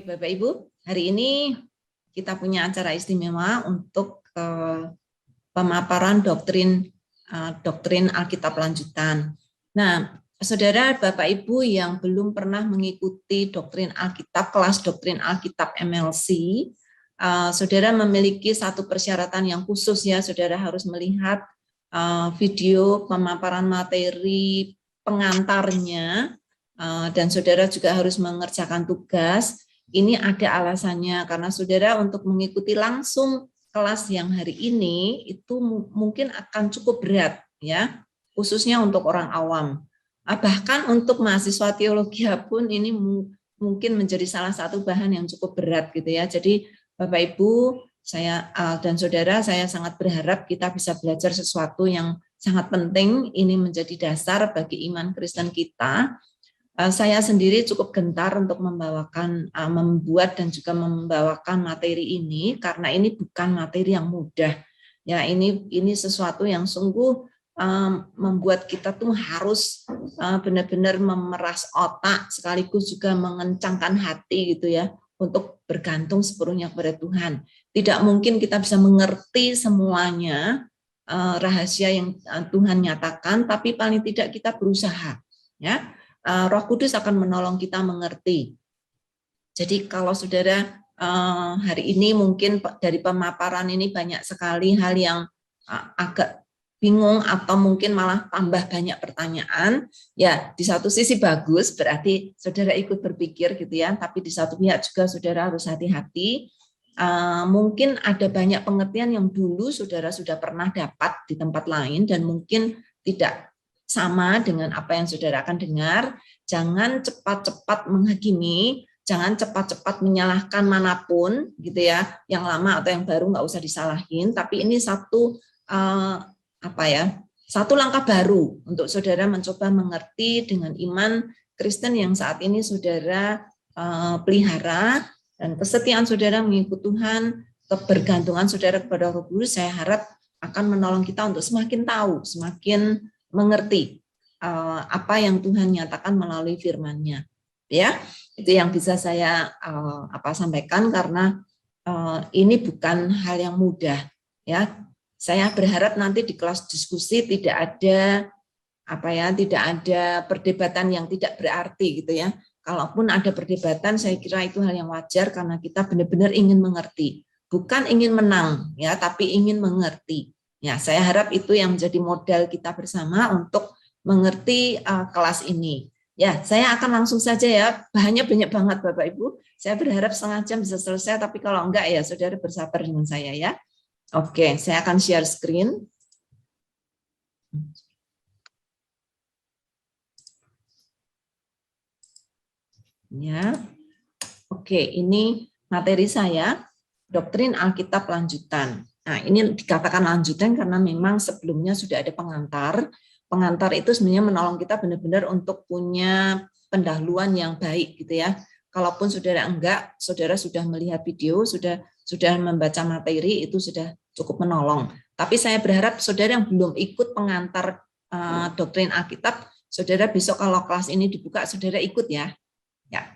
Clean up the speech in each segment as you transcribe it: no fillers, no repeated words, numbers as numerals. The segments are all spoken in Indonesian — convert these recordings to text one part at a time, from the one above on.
Bapak Ibu, hari ini kita punya acara istimewa untuk pemaparan doktrin Alkitab lanjutan. Nah, saudara Bapak Ibu yang belum pernah mengikuti doktrin Alkitab, kelas doktrin Alkitab MLC, saudara memiliki satu persyaratan yang khusus ya, saudara harus melihat video pemaparan materi pengantarnya, dan saudara juga harus mengerjakan tugas. Ini ada alasannya, karena saudara untuk mengikuti langsung kelas yang hari ini itu mungkin akan cukup berat ya, khususnya untuk orang awam. Bahkan untuk mahasiswa teologi pun ini mungkin menjadi salah satu bahan yang cukup berat gitu ya. Jadi Bapak Ibu, saya dan saudara, saya sangat berharap kita bisa belajar sesuatu yang sangat penting. Ini menjadi dasar bagi iman Kristen kita. Saya sendiri cukup gentar untuk membuat dan juga membawakan materi ini, karena ini bukan materi yang mudah. Ya, ini sesuatu yang sungguh membuat kita tuh harus benar-benar memeras otak, sekaligus juga mengencangkan hati gitu ya, untuk bergantung sepenuhnya kepada Tuhan. Tidak mungkin kita bisa mengerti semuanya rahasia yang Tuhan nyatakan, tapi paling tidak kita berusaha ya. Roh Kudus akan menolong kita mengerti. Jadi kalau saudara hari ini mungkin dari pemaparan ini banyak sekali hal yang agak bingung atau mungkin malah tambah banyak pertanyaan, ya di satu sisi bagus, berarti saudara ikut berpikir gitu ya, tapi di satu pihak juga saudara harus hati-hati. Mungkin ada banyak pengertian yang dulu saudara sudah pernah dapat di tempat lain dan mungkin tidak sama dengan apa yang saudara akan dengar. Jangan cepat-cepat menghakimi, jangan cepat-cepat menyalahkan manapun gitu ya, yang lama atau yang baru nggak usah disalahin, tapi ini satu satu langkah baru untuk saudara mencoba mengerti dengan iman Kristen yang saat ini saudara pelihara, dan kesetiaan saudara mengikut Tuhan, kebergantungan saudara kepada Roh Kudus, saya harap akan menolong kita untuk semakin tahu, semakin mengerti apa yang Tuhan nyatakan melalui firman-Nya. Ya, itu yang bisa saya sampaikan, karena ini bukan hal yang mudah ya. Saya berharap nanti di kelas diskusi tidak ada tidak ada perdebatan yang tidak berarti gitu ya. Kalaupun ada perdebatan, saya kira itu hal yang wajar, karena kita benar-benar ingin mengerti, bukan ingin menang ya, tapi ingin mengerti. Ya, saya harap itu yang menjadi modal kita bersama untuk mengerti kelas ini. Ya, saya akan langsung saja ya, bahannya banyak banget Bapak Ibu. Saya berharap setengah jam bisa selesai, tapi kalau enggak ya saudara bersabar dengan saya ya. Oke, saya akan share screen. Ya, oke, ini materi saya, doktrin Alkitab lanjutan. Nah, ini dikatakan lanjutan karena memang sebelumnya sudah ada pengantar. Pengantar itu sebenarnya menolong kita benar-benar untuk punya pendahuluan yang baik gitu ya. Kalaupun saudara enggak, saudara sudah melihat video, sudah membaca materi, itu sudah cukup menolong. Tapi saya berharap saudara yang belum ikut pengantar doktrin Alkitab, saudara besok kalau kelas ini dibuka, saudara ikut ya. Ya.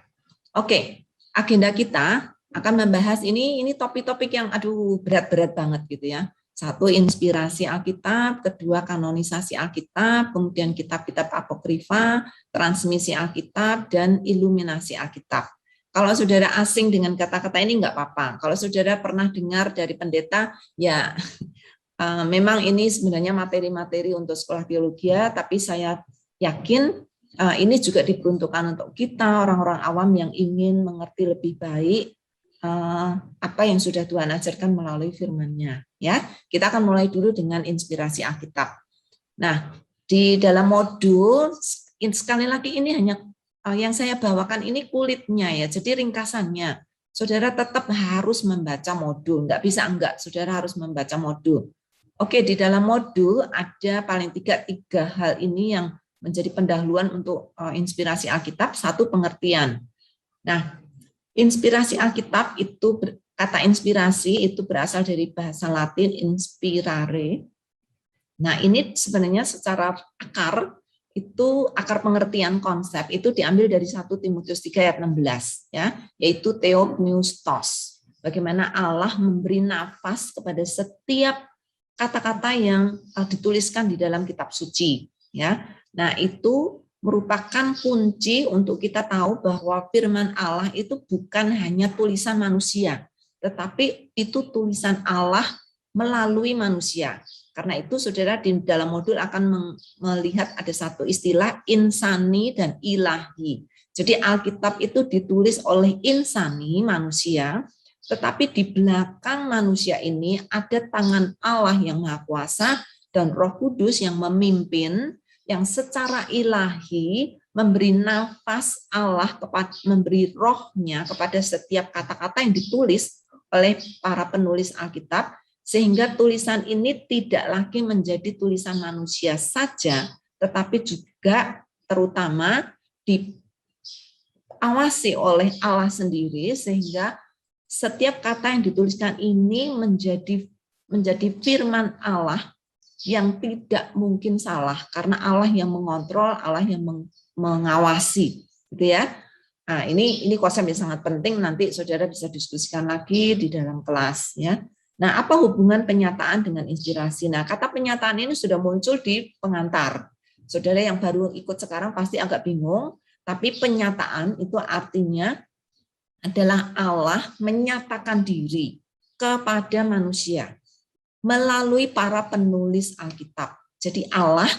Oke, agenda kita akan membahas ini topik-topik yang berat-berat banget gitu ya. Satu, inspirasi Alkitab, kedua, kanonisasi Alkitab, kemudian kitab-kitab apokrifa, transmisi Alkitab, dan iluminasi Alkitab. Kalau saudara asing dengan kata-kata ini nggak apa-apa. Kalau saudara pernah dengar dari pendeta, ya memang ini sebenarnya materi-materi untuk sekolah teologi, tapi saya yakin ini juga diperuntukkan untuk kita, orang-orang awam yang ingin mengerti lebih baik apa yang sudah Tuhan ajarkan melalui firman-Nya. Ya, kita akan mulai dulu dengan inspirasi Alkitab. Nah, di dalam modul, sekali lagi ini hanya yang saya bawakan ini kulitnya ya, jadi ringkasannya. Saudara tetap harus membaca modul, nggak bisa enggak, saudara harus membaca modul. Oke, di dalam modul ada paling tiga hal ini yang menjadi pendahuluan untuk inspirasi Alkitab. Satu, pengertian. Nah, inspirasi Alkitab itu, kata inspirasi itu berasal dari bahasa Latin inspirare. Nah, ini sebenarnya secara akar itu akar pengertian konsep itu diambil dari 1 Timotius 3 ayat 16 ya, yaitu theopneustos. Bagaimana Allah memberi nafas kepada setiap kata-kata yang dituliskan di dalam kitab suci ya. Nah, itu merupakan kunci untuk kita tahu bahwa firman Allah itu bukan hanya tulisan manusia, tetapi itu tulisan Allah melalui manusia. Karena itu saudara di dalam modul akan melihat ada satu istilah insani dan ilahi. Jadi Alkitab itu ditulis oleh insani manusia, tetapi di belakang manusia ini ada tangan Allah yang Maha Kuasa dan Roh Kudus yang memimpin, yang secara ilahi memberi nafas Allah, memberi rohnya kepada setiap kata-kata yang ditulis oleh para penulis Alkitab, sehingga tulisan ini tidak lagi menjadi tulisan manusia saja, tetapi juga terutama diawasi oleh Allah sendiri, sehingga setiap kata yang dituliskan ini menjadi firman Allah yang tidak mungkin salah, karena Allah yang mengontrol, Allah yang mengawasi, gitu ya. Nah, ini konsep yang sangat penting, nanti saudara bisa diskusikan lagi di dalam kelas ya. Nah, apa hubungan penyataan dengan inspirasi? Nah, kata penyataan ini sudah muncul di pengantar. Saudara yang baru ikut sekarang pasti agak bingung, tapi penyataan itu artinya adalah Allah menyatakan diri kepada manusia melalui para penulis Alkitab. Jadi Allah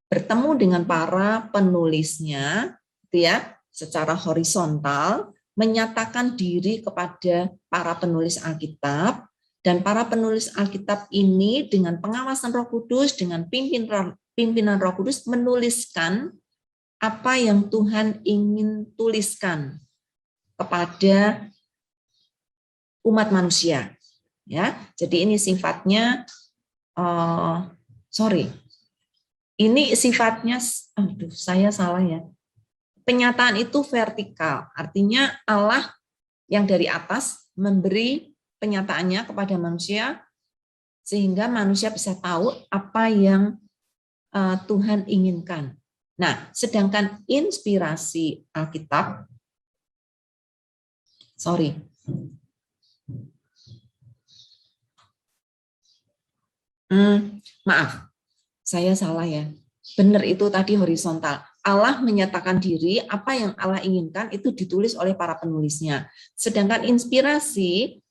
bertemu dengan para penulisnya, gitu ya, secara horizontal, menyatakan diri kepada para penulis Alkitab. Dan para penulis Alkitab ini dengan pengawasan Roh Kudus, dengan pimpinan Roh Kudus menuliskan apa yang Tuhan ingin tuliskan kepada umat manusia. Ya, jadi ini sifatnya, ini sifatnya, aduh saya salah ya. Penyataan itu vertikal, artinya Allah yang dari atas memberi penyataannya kepada manusia, sehingga manusia bisa tahu apa yang Tuhan inginkan. Nah, sedangkan inspirasi Alkitab, maaf, saya salah ya. Benar itu tadi horizontal. Allah menyatakan diri, apa yang Allah inginkan itu ditulis oleh para penulisnya. Sedangkan inspirasi,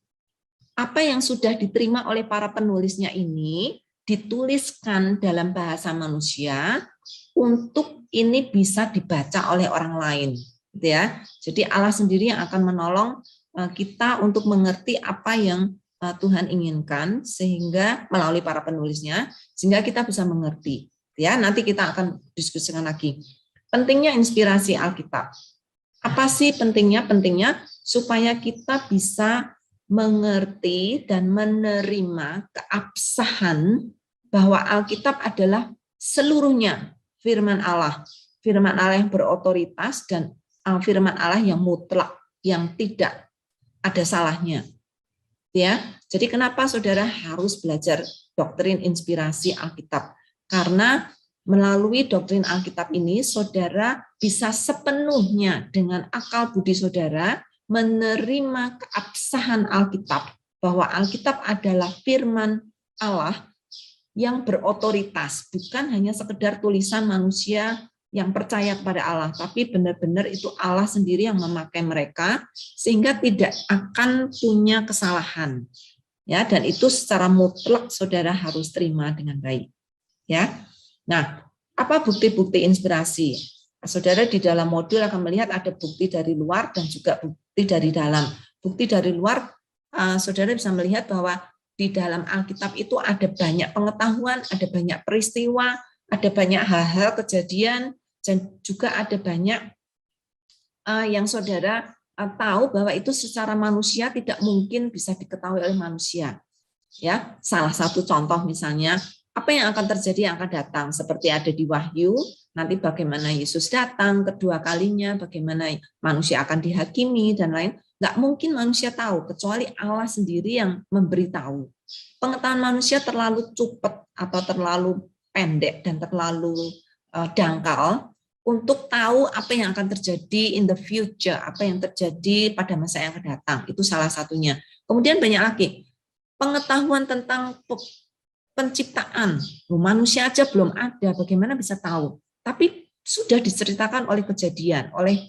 apa yang sudah diterima oleh para penulisnya ini dituliskan dalam bahasa manusia untuk ini bisa dibaca oleh orang lain, gitu ya. Jadi Allah sendiri yang akan menolong kita untuk mengerti apa yang Tuhan inginkan, sehingga melalui para penulisnya, sehingga kita bisa mengerti. Ya, nanti kita akan diskusikan lagi. Pentingnya inspirasi Alkitab. Apa sih pentingnya? Pentingnya supaya kita bisa mengerti dan menerima keabsahan bahwa Alkitab adalah seluruhnya firman Allah yang berotoritas dan firman Allah yang mutlak, yang tidak ada salahnya. Ya, jadi kenapa saudara harus belajar doktrin inspirasi Alkitab? Karena melalui doktrin Alkitab ini saudara bisa sepenuhnya dengan akal budi saudara menerima keabsahan Alkitab, bahwa Alkitab adalah firman Allah yang berotoritas, bukan hanya sekedar tulisan manusia yang percaya kepada Allah, tapi benar-benar itu Allah sendiri yang memakai mereka, sehingga tidak akan punya kesalahan. Ya, dan itu secara mutlak saudara harus terima dengan baik. Ya. Nah, apa bukti-bukti inspirasi? Saudara di dalam modul akan melihat ada bukti dari luar dan juga bukti dari dalam. Bukti dari luar, saudara bisa melihat bahwa di dalam Alkitab itu ada banyak pengetahuan, ada banyak peristiwa, ada banyak hal-hal kejadian, dan juga ada banyak yang saudara tahu bahwa itu secara manusia tidak mungkin bisa diketahui oleh manusia. Ya, salah satu contoh misalnya, apa yang akan terjadi yang akan datang, seperti ada di Wahyu, nanti bagaimana Yesus datang kedua kalinya, bagaimana manusia akan dihakimi, dan lain. Nggak mungkin manusia tahu, kecuali Allah sendiri yang memberitahu. Pengetahuan manusia terlalu cepat atau terlalu pendek dan terlalu dangkal untuk tahu apa yang akan terjadi in the future, apa yang terjadi pada masa yang akan datang. Itu salah satunya. Kemudian banyak lagi pengetahuan tentang penciptaan. Manusia aja belum ada, bagaimana bisa tahu? Tapi sudah diceritakan oleh kejadian, oleh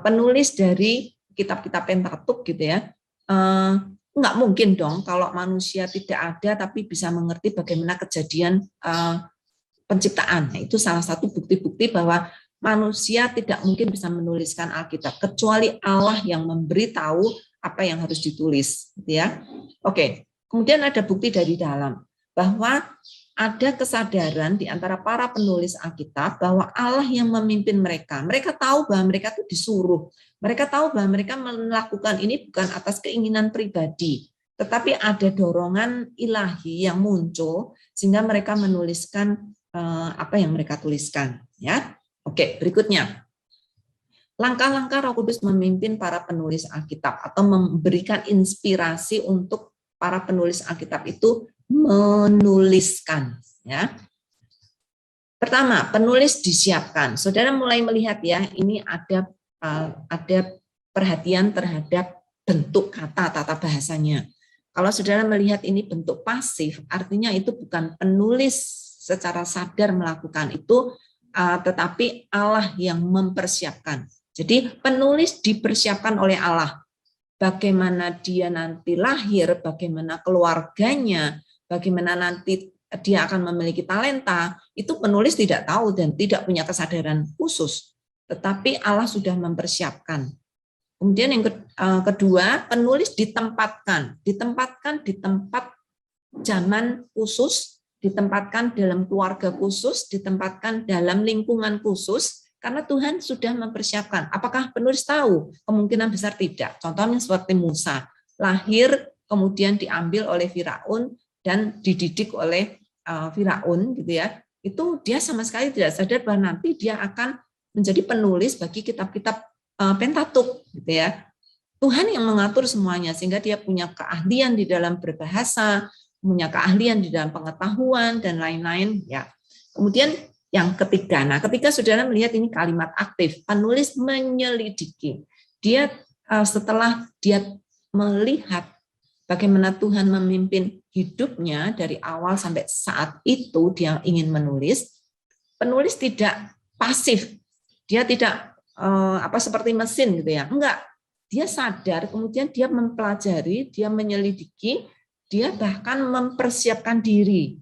penulis dari kitab-kitab Pentatuk gitu ya. Enggak mungkin dong kalau manusia tidak ada tapi bisa mengerti bagaimana kejadian penciptaan. Nah, itu salah satu bukti-bukti bahwa manusia tidak mungkin bisa menuliskan Alkitab kecuali Allah yang memberitahu apa yang harus ditulis, gitu ya. Oke, kemudian ada bukti dari dalam bahwa ada kesadaran di antara para penulis Alkitab bahwa Allah yang memimpin mereka. Mereka tahu bahwa mereka itu disuruh. Mereka tahu bahwa mereka melakukan ini bukan atas keinginan pribadi, tetapi ada dorongan ilahi yang muncul sehingga mereka menuliskan apa yang mereka tuliskan, ya. Oke, berikutnya. Langkah-langkah Roh Kudus memimpin para penulis Alkitab atau memberikan inspirasi untuk para penulis Alkitab itu menuliskan, ya. Pertama, penulis disiapkan. Saudara mulai melihat ya, ini ada perhatian terhadap bentuk kata tata bahasanya. Kalau saudara melihat ini bentuk pasif, artinya itu bukan penulis secara sadar melakukan itu, tetapi Allah yang mempersiapkan. Jadi penulis dipersiapkan oleh Allah. Bagaimana dia nanti lahir, bagaimana keluarganya, bagaimana nanti dia akan memiliki talenta, itu penulis tidak tahu dan tidak punya kesadaran khusus. Tetapi Allah sudah mempersiapkan. Kemudian yang kedua, penulis ditempatkan di tempat zaman khusus, ditempatkan dalam keluarga khusus, ditempatkan dalam lingkungan khusus, karena Tuhan sudah mempersiapkan. Apakah penulis tahu? Kemungkinan besar tidak. Contohnya seperti Musa, lahir kemudian diambil oleh Firaun dan dididik oleh Firaun, gitu ya. Itu dia sama sekali tidak sadar bahwa nanti dia akan menjadi penulis bagi kitab-kitab Pentatuk, gitu ya. Tuhan yang mengatur semuanya sehingga dia punya keahlian di dalam berbahasa, punya keahlian di dalam pengetahuan dan lain-lain, ya. Kemudian yang ketiga, nah ketika saudara melihat ini kalimat aktif, penulis menyelidiki. Dia setelah dia melihat bagaimana Tuhan memimpin hidupnya dari awal sampai saat itu dia ingin menulis, penulis tidak pasif, dia tidak seperti mesin gitu ya, enggak. Dia sadar, kemudian dia mempelajari, dia menyelidiki, dia bahkan mempersiapkan diri.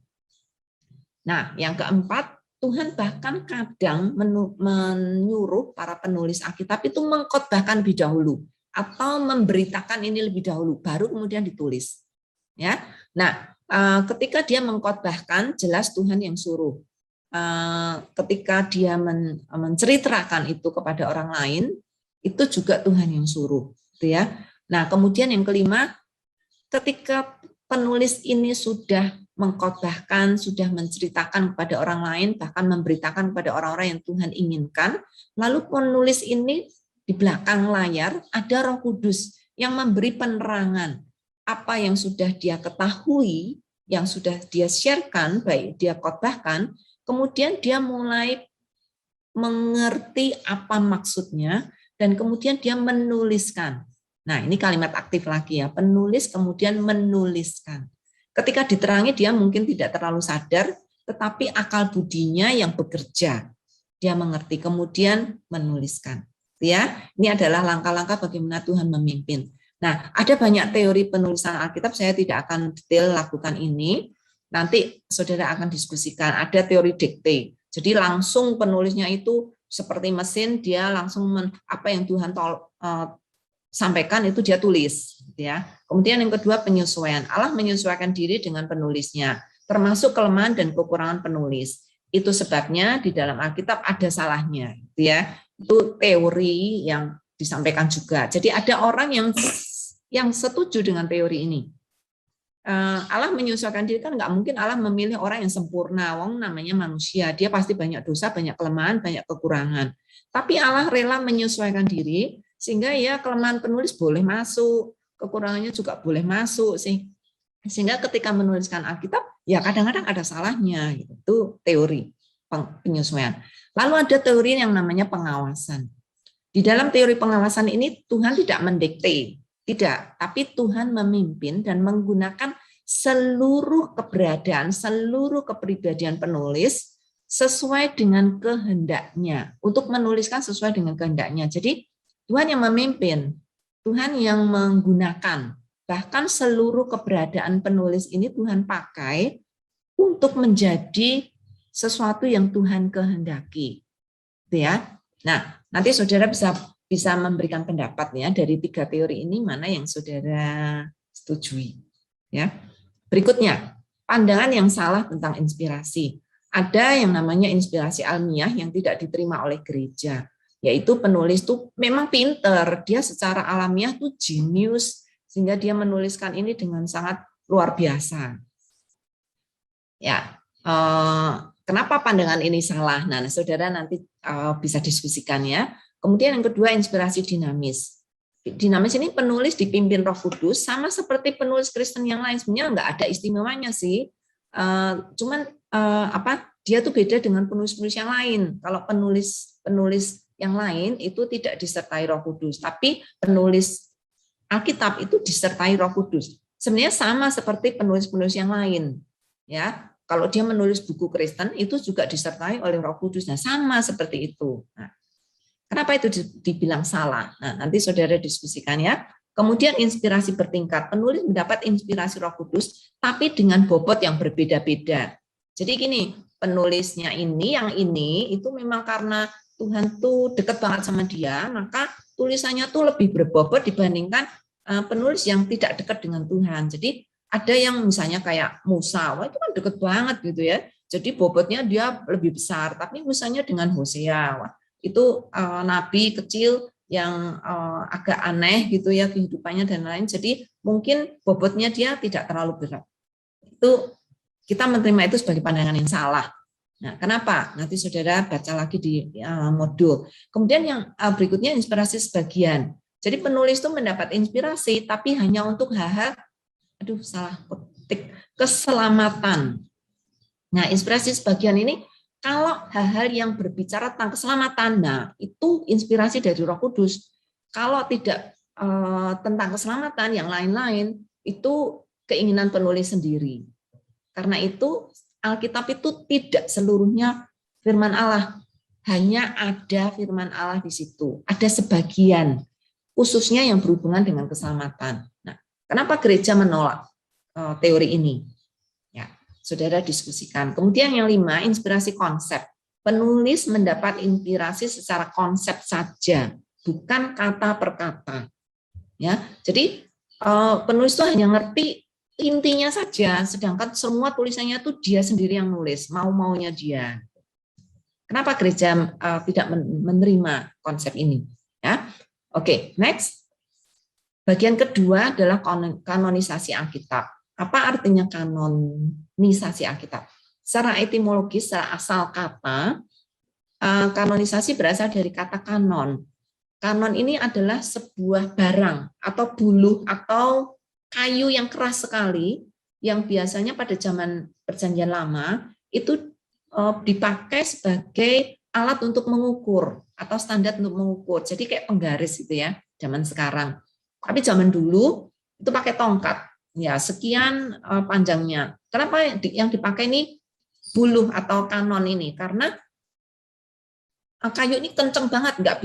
Nah, yang keempat, Tuhan bahkan kadang menyuruh para penulis Alkitab itu mengkhotbahkan lebih dahulu atau memberitakan ini lebih dahulu, baru kemudian ditulis. Ya, nah ketika dia mengkhotbahkan, jelas Tuhan yang suruh. Ketika dia menceritakan itu kepada orang lain, itu juga Tuhan yang suruh, gitu ya. Nah, kemudian yang kelima, ketika penulis ini sudah mengkhotbahkan, sudah menceritakan kepada orang lain, bahkan memberitakan kepada orang-orang yang Tuhan inginkan, lalu penulis ini di belakang layar ada Roh Kudus yang memberi penerangan apa yang sudah dia ketahui, yang sudah dia sharekan, baik dia khotbahkan, kemudian dia mulai mengerti apa maksudnya, dan kemudian dia menuliskan. Nah, ini kalimat aktif lagi ya, penulis kemudian menuliskan. Ketika diterangi dia mungkin tidak terlalu sadar, tetapi akal budinya yang bekerja. Dia mengerti, kemudian menuliskan. Ya, ini adalah langkah-langkah bagaimana Tuhan memimpin. Nah, ada banyak teori penulisan Alkitab, saya tidak akan detail lakukan ini. Nanti saudara akan diskusikan. Ada teori dikte. Jadi langsung penulisnya itu seperti mesin, dia langsung apa yang Tuhan sampaikan itu dia tulis, ya. Kemudian yang kedua penyesuaian. Allah menyesuaikan diri dengan penulisnya, termasuk kelemahan dan kekurangan penulis. Itu sebabnya di dalam Alkitab ada salahnya, ya. Itu teori yang disampaikan juga. Jadi ada orang yang setuju dengan teori ini. Allah menyesuaikan diri, kan nggak mungkin Allah memilih orang yang sempurna, wong namanya manusia, dia pasti banyak dosa, banyak kelemahan, banyak kekurangan. Tapi Allah rela menyesuaikan diri sehingga ya kelemahan penulis boleh masuk, kekurangannya juga boleh masuk, sehingga ketika menuliskan Alkitab ya kadang-kadang ada salahnya, itu teori. penyesuaian. Lalu ada teori yang namanya pengawasan. Di dalam teori pengawasan ini Tuhan tidak mendikte, tidak, tapi Tuhan memimpin dan menggunakan seluruh keberadaan, seluruh kepribadian penulis sesuai dengan kehendaknya, untuk menuliskan sesuai dengan kehendaknya. Jadi Tuhan yang memimpin, Tuhan yang menggunakan, bahkan seluruh keberadaan penulis ini Tuhan pakai untuk menjadi sesuatu yang Tuhan kehendaki. Gitu ya. Nah, nanti saudara bisa memberikan pendapat ya dari 3 teori ini mana yang saudara setujui. Ya. Berikutnya, pandangan yang salah tentang inspirasi. Ada yang namanya inspirasi alamiah yang tidak diterima oleh gereja, yaitu penulis itu memang pinter, dia secara alamiah tuh jenius, sehingga dia menuliskan ini dengan sangat luar biasa. Ya, kenapa pandangan ini salah? Nah, saudara nanti bisa diskusikan ya. Kemudian yang kedua, inspirasi dinamis. Dinamis ini penulis dipimpin Roh Kudus, sama seperti penulis Kristen yang lain. Sebenarnya nggak ada istimewanya sih. Cuman dia tuh beda dengan penulis-penulis yang lain. Kalau penulis yang lain itu tidak disertai Roh Kudus, tapi penulis Alkitab itu disertai Roh Kudus. Sebenarnya sama seperti penulis-penulis yang lain. Ya, kalau dia menulis buku Kristen itu juga disertai oleh Roh Kudus. Nah, sama seperti itu. Nah, kenapa itu dibilang salah? Nah, nanti saudara diskusikan ya. Kemudian inspirasi bertingkat. Penulis mendapat inspirasi Roh Kudus, tapi dengan bobot yang berbeda-beda. Jadi gini, penulisnya yang ini itu memang karena Tuhan tuh dekat banget sama dia, maka tulisannya tuh lebih berbobot dibandingkan penulis yang tidak dekat dengan Tuhan. Jadi ada yang misalnya kayak Musa, wah itu kan dekat banget gitu ya. Jadi bobotnya dia lebih besar, tapi misalnya dengan Hosea, wah, itu nabi kecil yang agak aneh gitu ya kehidupannya dan lain. Jadi mungkin bobotnya dia tidak terlalu berat. Itu kita menerima itu sebagai pandangan yang salah. Nah, kenapa? Nanti saudara baca lagi di modul. Kemudian yang berikutnya inspirasi sebagian. Jadi penulis itu mendapat inspirasi, tapi hanya untuk hal-hal, keselamatan. Nah, inspirasi sebagian ini kalau hal-hal yang berbicara tentang keselamatan, nah itu inspirasi dari Roh Kudus. Kalau tidak tentang keselamatan, yang lain-lain itu keinginan penulis sendiri. Karena itu Alkitab itu tidak seluruhnya firman Allah, hanya ada firman Allah di situ. Ada sebagian, khususnya yang berhubungan dengan keselamatan. Nah, kenapa gereja menolak teori ini? Ya, saudara diskusikan. Kemudian yang 5, inspirasi konsep. Penulis mendapat inspirasi secara konsep saja, bukan kata per kata. Ya, jadi penulis itu hanya ngerti intinya saja, sedangkan semua tulisannya itu dia sendiri yang nulis, mau-maunya dia. Kenapa gereja tidak menerima konsep ini? Ya, oke, next. Bagian kedua adalah kanonisasi Alkitab. Apa artinya kanonisasi Alkitab? Secara etimologis, secara asal kata, kanonisasi berasal dari kata kanon. Kanon ini adalah sebuah barang atau buluh atau kayu yang keras sekali, yang biasanya pada zaman Perjanjian Lama itu dipakai sebagai alat untuk mengukur atau standar untuk mengukur. Jadi kayak penggaris gitu ya, zaman sekarang. Tapi zaman dulu itu pakai tongkat, ya sekian panjangnya. Kenapa yang dipakai ini buluh atau kanon ini? Karena kayu ini kenceng banget, nggak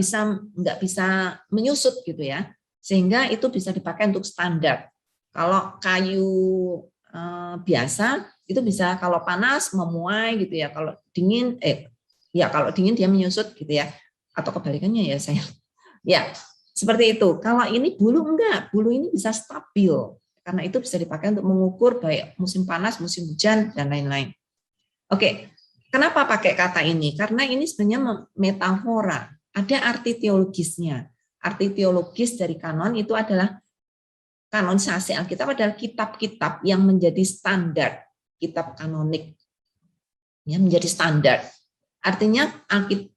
bisa menyusut gitu ya, sehingga itu bisa dipakai untuk standar. Kalau kayu biasa itu bisa kalau panas memuai gitu ya, kalau dingin kalau dingin dia menyusut gitu ya, atau kebalikannya ya saya. Ya, seperti itu. Kalau ini bulu enggak, bulu ini bisa stabil. Karena itu bisa dipakai untuk mengukur baik musim panas, musim hujan dan lain-lain. Oke, kenapa pakai kata ini? Karena ini sebenarnya metafora, ada arti teologisnya. Arti teologis dari kanon itu adalah kanonisasi Alkitab adalah kitab-kitab yang menjadi standar, kitab kanonik, ya, menjadi standar. Artinya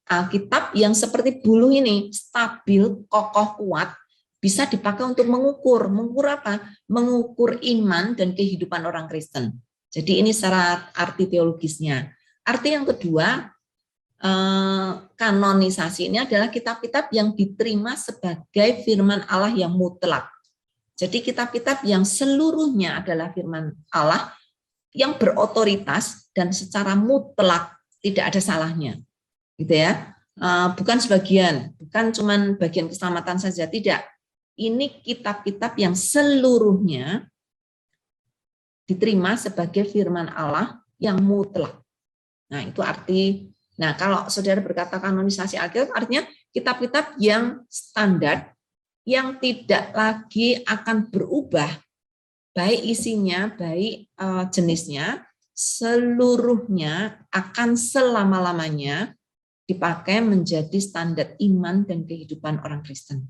Alkitab yang seperti bulu ini stabil, kokoh, kuat, bisa dipakai untuk mengukur. Mengukur apa? Mengukur iman dan kehidupan orang Kristen. Jadi ini secara arti teologisnya. Arti yang kedua, kanonisasi ini adalah kitab-kitab yang diterima sebagai firman Allah yang mutlak. Jadi kitab-kitab yang seluruhnya adalah firman Allah yang berotoritas dan secara mutlak tidak ada salahnya, gitu ya. Bukan sebagian, bukan cuman bagian keselamatan saja, tidak. Ini kitab-kitab yang seluruhnya diterima sebagai firman Allah yang mutlak. Nah, itu arti. Nah, kalau saudara berkata kanonisasi Alkitab, artinya kitab-kitab yang standar, yang tidak lagi akan berubah, baik isinya, baik jenisnya, seluruhnya akan selama-lamanya dipakai menjadi standar iman dan kehidupan orang Kristen.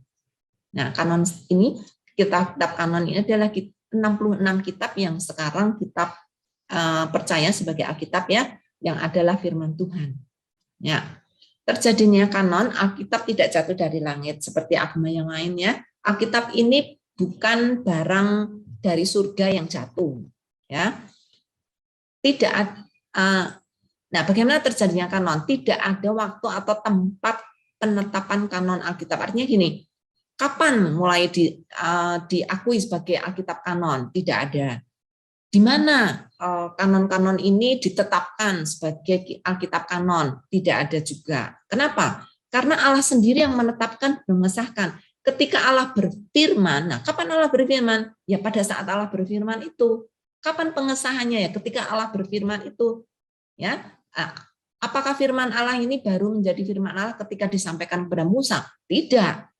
Nah, kanon ini, kitab-kitab kanon ini adalah 66 kitab yang sekarang kita percaya sebagai Alkitab ya, yang adalah firman Tuhan. Ya, terjadinya kanon, Alkitab tidak jatuh dari langit seperti agama yang lain ya. Alkitab ini bukan barang dari surga yang jatuh, ya. Tidak ada. Nah, bagaimana terjadinya kanon? Tidak ada waktu atau tempat penetapan kanon Alkitab. Artinya gini, kapan mulai diakui sebagai Alkitab kanon? Tidak ada. Di mana kanon-kanon ini ditetapkan sebagai Alkitab kanon? Tidak ada juga. Kenapa? Karena Allah sendiri yang menetapkan dan mengesahkan. Ketika Allah berfirman, nah kapan Allah berfirman? Ya pada saat Allah berfirman itu. Kapan pengesahannya ya? Ketika Allah berfirman itu. Ya, apakah firman Allah ini baru menjadi firman Allah ketika disampaikan kepada Musa? Tidak.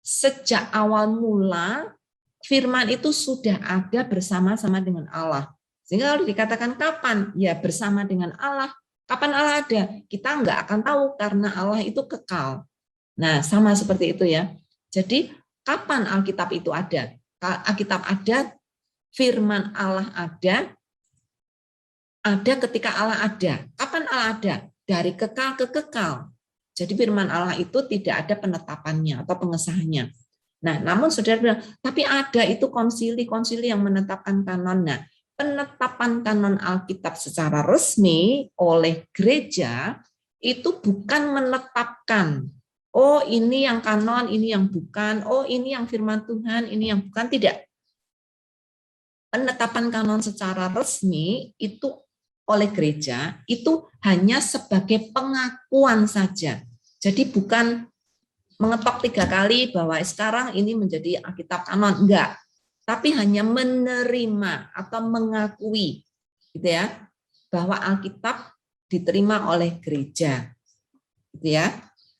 Sejak awal mula firman itu sudah ada bersama-sama dengan Allah. Sehingga kalau dikatakan kapan? Ya bersama dengan Allah. Kapan Allah ada? Kita nggak akan tahu karena Allah itu kekal. Nah, sama seperti itu ya. Jadi kapan Alkitab itu ada? Alkitab ada, firman Allah ada ketika Allah ada. Kapan Allah ada? Dari kekal ke kekal. Jadi firman Allah itu tidak ada penetapannya atau pengesahannya. Nah, namun saudara bilang, tapi ada itu konsili yang menetapkan kanon. Nah, penetapan kanon Alkitab secara resmi oleh gereja itu bukan menetapkan, oh ini yang kanon, ini yang bukan, oh ini yang firman Tuhan, ini yang bukan, tidak. Penetapan kanon secara resmi itu oleh gereja itu hanya sebagai pengakuan saja. Jadi bukan mengetok 3 kali bahwa sekarang ini menjadi Alkitab kanon, enggak, tapi hanya menerima atau mengakui, gitu ya, bahwa Alkitab diterima oleh gereja, gitu ya.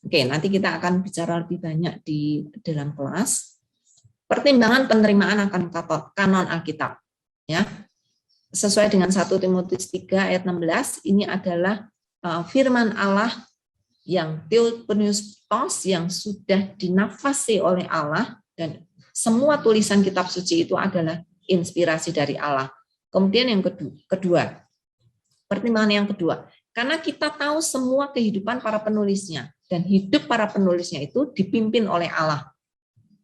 Oke, nanti kita akan bicara lebih banyak di dalam kelas. Pertimbangan penerimaan akan kanon Alkitab, ya, sesuai dengan 1 Timotius 3 ayat 16, ini adalah firman Allah yang theopneustos, yang sudah dinafasi oleh Allah, dan semua tulisan kitab suci itu adalah inspirasi dari Allah. Kemudian yang kedua, pertimbangan yang kedua, karena kita tahu semua kehidupan para penulisnya, dan hidup para penulisnya itu dipimpin oleh Allah.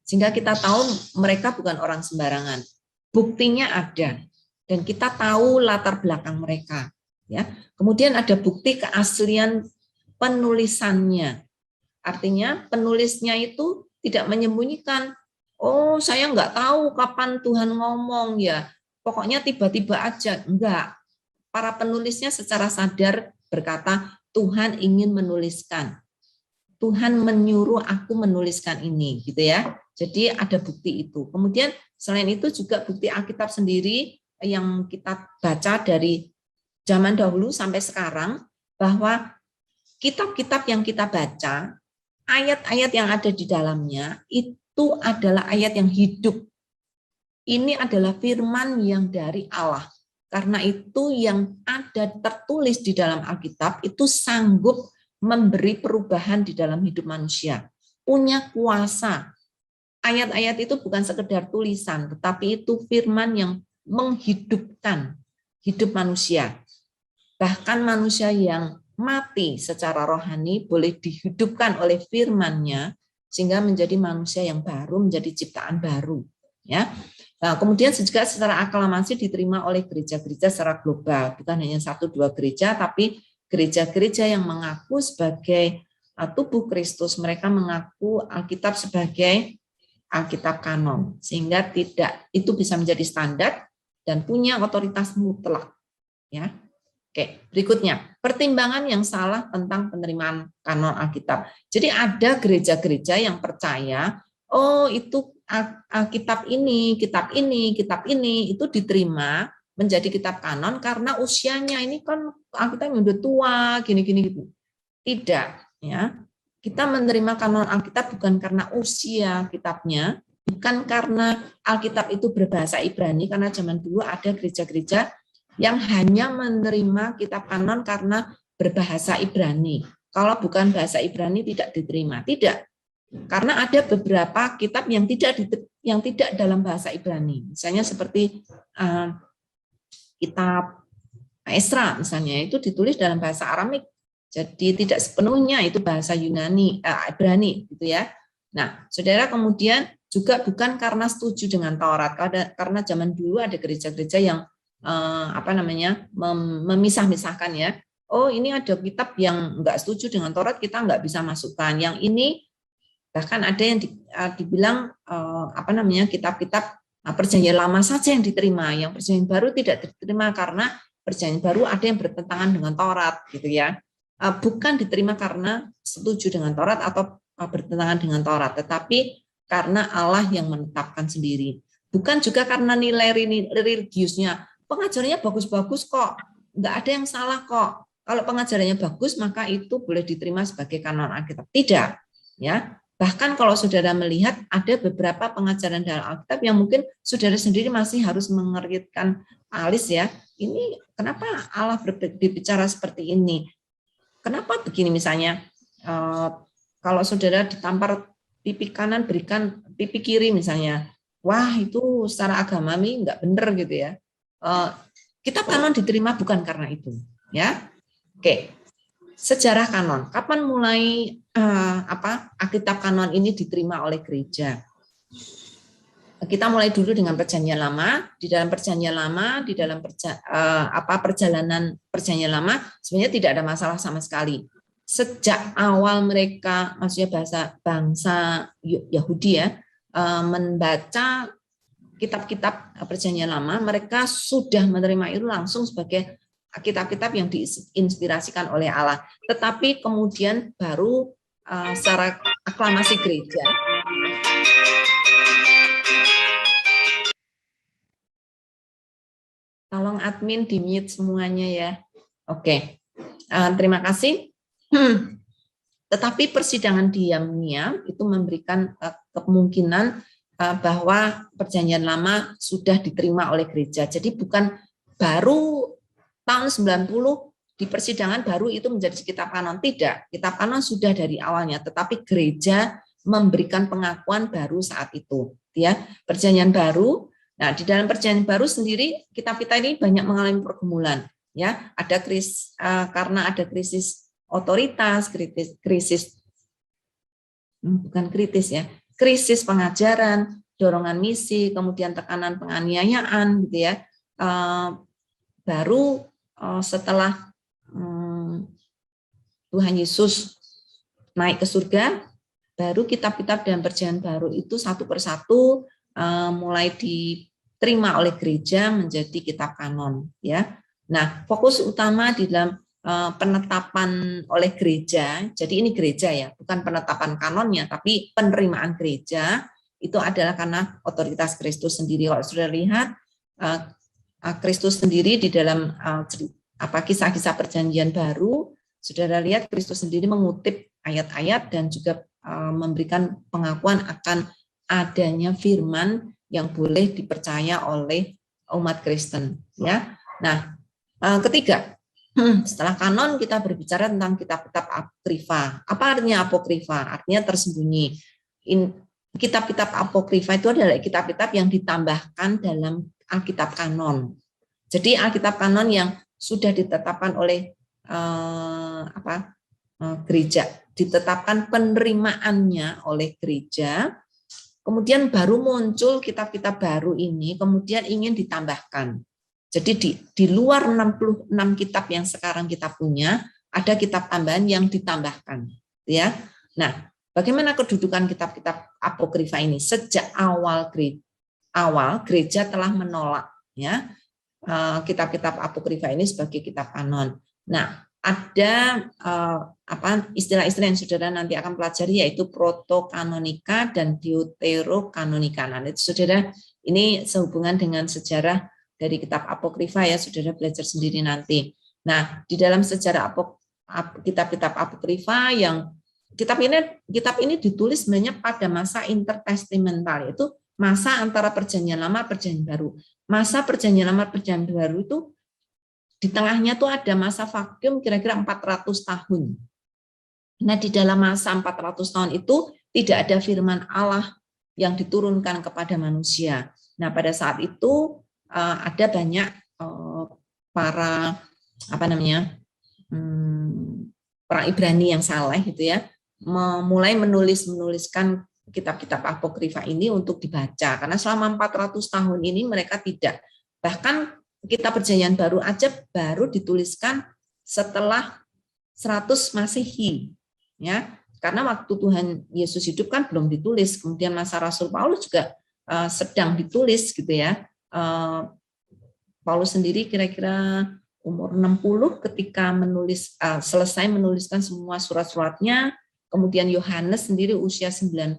Sehingga kita tahu mereka bukan orang sembarangan. Buktinya ada, dan kita tahu latar belakang mereka. Ya. Kemudian ada bukti keaslian penulisannya. Artinya penulisnya itu tidak menyembunyikan, oh saya nggak tahu kapan Tuhan ngomong ya, pokoknya tiba-tiba aja. Enggak. Para penulisnya secara sadar berkata, Tuhan ingin menuliskan. Tuhan menyuruh aku menuliskan ini, gitu ya. Jadi ada bukti itu. Kemudian selain itu juga bukti Alkitab sendiri yang kita baca dari zaman dahulu sampai sekarang, bahwa kitab-kitab yang kita baca, ayat-ayat yang ada di dalamnya itu adalah ayat yang hidup. Ini adalah firman yang dari Allah. Karena itu yang ada tertulis di dalam Alkitab itu sanggup memberi perubahan di dalam hidup manusia. Punya kuasa. Ayat-ayat itu bukan sekedar tulisan, tetapi itu firman yang menghidupkan hidup manusia. Bahkan manusia yang mati secara rohani boleh dihidupkan oleh firman-Nya sehingga menjadi manusia yang baru, menjadi ciptaan baru, ya. Nah, kemudian juga secara aklamasi diterima oleh gereja-gereja secara global, bukan hanya 1-2 gereja, tapi gereja-gereja yang mengaku sebagai tubuh Kristus, mereka mengaku Alkitab sebagai Alkitab kanon, sehingga tidak itu bisa menjadi standar dan punya otoritas mutlak. Ya, oke. Berikutnya, pertimbangan yang salah tentang penerimaan kanon Alkitab. Jadi ada gereja-gereja yang percaya, oh itu Alkitab ini, kitab ini itu diterima menjadi kitab kanon karena usianya ini kan Alkitab yang udah tua, gini-gini gitu. Tidak, ya. Kita menerima kanon Alkitab bukan karena usia kitabnya, bukan karena Alkitab itu berbahasa Ibrani, karena zaman dulu ada gereja-gereja yang hanya menerima kitab kanon karena berbahasa Ibrani. Kalau bukan bahasa Ibrani tidak diterima. Tidak. Karena ada beberapa kitab yang tidak dalam bahasa Ibrani. Misalnya seperti kitab Esra misalnya, itu ditulis dalam bahasa Aramik. Jadi tidak sepenuhnya itu bahasa Yunani, Ibrani gitu ya. Nah, saudara, kemudian juga bukan karena setuju dengan Taurat, karena zaman dulu ada gereja-gereja yang memisah-misahkan ya. Oh, ini ada kitab yang enggak setuju dengan Taurat, kita enggak bisa masukkan. Yang ini bahkan ada yang dibilang kitab-kitab perjanjian lama saja yang diterima, yang perjanjian baru tidak diterima karena perjanjian baru ada yang bertentangan dengan Taurat gitu ya. Bukan diterima karena setuju dengan Taurat atau bertentangan dengan Taurat, tetapi karena Allah yang menetapkan sendiri. Bukan juga karena nilai religiusnya. Pengajarannya bagus-bagus kok, nggak ada yang salah kok. Kalau pengajarannya bagus, maka itu boleh diterima sebagai kanon Alkitab. Tidak, ya. Bahkan kalau saudara melihat ada beberapa pengajaran dalam Alkitab yang mungkin saudara sendiri masih harus mengeritkan alis ya. Ini kenapa Allah berbicara seperti ini? Kenapa begini misalnya, kalau saudara ditampar pipi kanan berikan pipi kiri misalnya, wah itu secara agami nggak benar gitu ya. Kitab kanon diterima bukan karena itu, ya. Oke, sejarah kanon. Kapan mulai Alkitab kanon ini diterima oleh gereja? Kita mulai dulu dengan perjanjian lama. Di dalam perjanjian lama, di dalam perjalanan perjanjian lama sebenarnya tidak ada masalah sama sekali. Sejak awal mereka, maksudnya bangsa Yahudi ya, membaca kitab-kitab perjanjian lama, mereka sudah menerima itu langsung sebagai kitab-kitab yang diinspirasikan oleh Allah. Tetapi kemudian baru secara aklamasi gereja, tolong admin di-mute semuanya ya. Oke, terima kasih. Tetapi persidangan diam-diam itu memberikan kemungkinan bahwa perjanjian lama sudah diterima oleh gereja. Jadi bukan baru tahun 90 di persidangan baru itu menjadi kitab kanon. Tidak, kitab kanon sudah dari awalnya, tetapi gereja memberikan pengakuan baru saat itu. Ya, perjanjian baru. Nah, di dalam perjanjian baru sendiri kitab-kitab ini banyak mengalami pergumulan, ya. Ada karena ada krisis otoritas, krisis pengajaran, dorongan misi, kemudian tekanan penganiayaan, gitu ya. Baru setelah Tuhan Yesus naik ke surga, baru kitab-kitab dalam perjanjian baru itu satu persatu mulai diterima oleh gereja menjadi kitab kanon, ya. Nah, fokus utama di dalam penetapan oleh gereja, jadi ini gereja ya, bukan penetapan kanonnya, tapi penerimaan gereja itu adalah karena otoritas Kristus sendiri. Kalau sudah lihat Kristus sendiri di dalam kisah-kisah perjanjian baru, saudara lihat Kristus sendiri mengutip ayat-ayat dan juga memberikan pengakuan akan adanya firman yang boleh dipercaya oleh umat Kristen, ya. Nah, ketiga, setelah kanon kita berbicara tentang kitab-kitab apokrifa. Apa artinya apokrifa? Artinya tersembunyi. Kitab-kitab apokrifa itu adalah kitab-kitab yang ditambahkan dalam Alkitab kanon. Jadi Alkitab kanon yang sudah ditetapkan oleh gereja, ditetapkan penerimaannya oleh gereja. Kemudian baru muncul kitab-kitab baru ini, kemudian ingin ditambahkan. Jadi di luar 66 kitab yang sekarang kita punya, ada kitab tambahan yang ditambahkan. ya. Nah, bagaimana kedudukan kitab-kitab apokrifa ini? Sejak awal gereja telah menolak ya kitab-kitab apokrifa ini sebagai kitab kanon. Nah, ada istilah-istilah yang saudara nanti akan pelajari, yaitu protokanonika dan deuterokanonika. Nah, itu saudara, ini sehubungan dengan sejarah dari kitab apokrifa ya, saudara belajar sendiri nanti. Nah, di dalam sejarah kitab-kitab apokrifa yang kitab ini ditulis sebenarnya pada masa intertestamental, yaitu masa antara perjanjian lama perjanjian baru. Masa perjanjian lama perjanjian baru itu di tengahnya tuh ada masa vakum kira-kira 400 tahun. Nah, di dalam masa 400 tahun itu tidak ada firman Allah yang diturunkan kepada manusia. Nah, pada saat itu ada banyak para orang Ibrani yang saleh gitu ya, mulai menuliskan kitab-kitab apokrifa ini untuk dibaca, karena selama 400 tahun ini mereka tidak, bahkan kitab perjanjian baru aja baru dituliskan setelah 100 Masehi ya, karena waktu Tuhan Yesus hidup kan belum ditulis. Kemudian masa Rasul Paulus juga sedang ditulis gitu ya. Paulus sendiri kira-kira umur 60 ketika selesai menuliskan semua surat-suratnya. Kemudian Yohanes sendiri usia 90,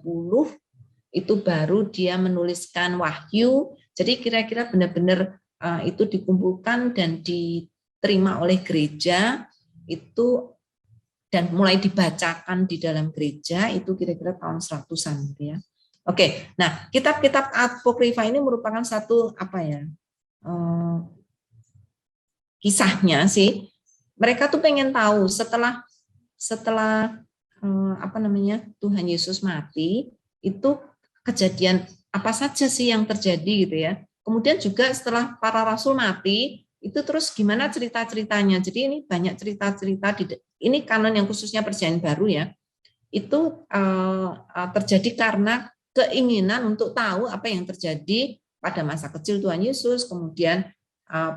itu baru dia menuliskan Wahyu. Jadi kira-kira benar-benar itu dikumpulkan dan diterima oleh gereja itu, dan mulai dibacakan di dalam gereja itu kira-kira tahun 100-an gitu ya. Oke, nah kitab-kitab apokrifa ini merupakan satu kisahnya sih. Mereka tuh pengen tahu setelah Tuhan Yesus mati, itu kejadian apa saja sih yang terjadi gitu ya. Kemudian juga setelah para rasul mati, itu terus gimana cerita-ceritanya. Jadi ini banyak cerita-cerita, ini kanon yang khususnya perjanjian baru ya. Itu terjadi karena keinginan untuk tahu apa yang terjadi pada masa kecil Tuhan Yesus, kemudian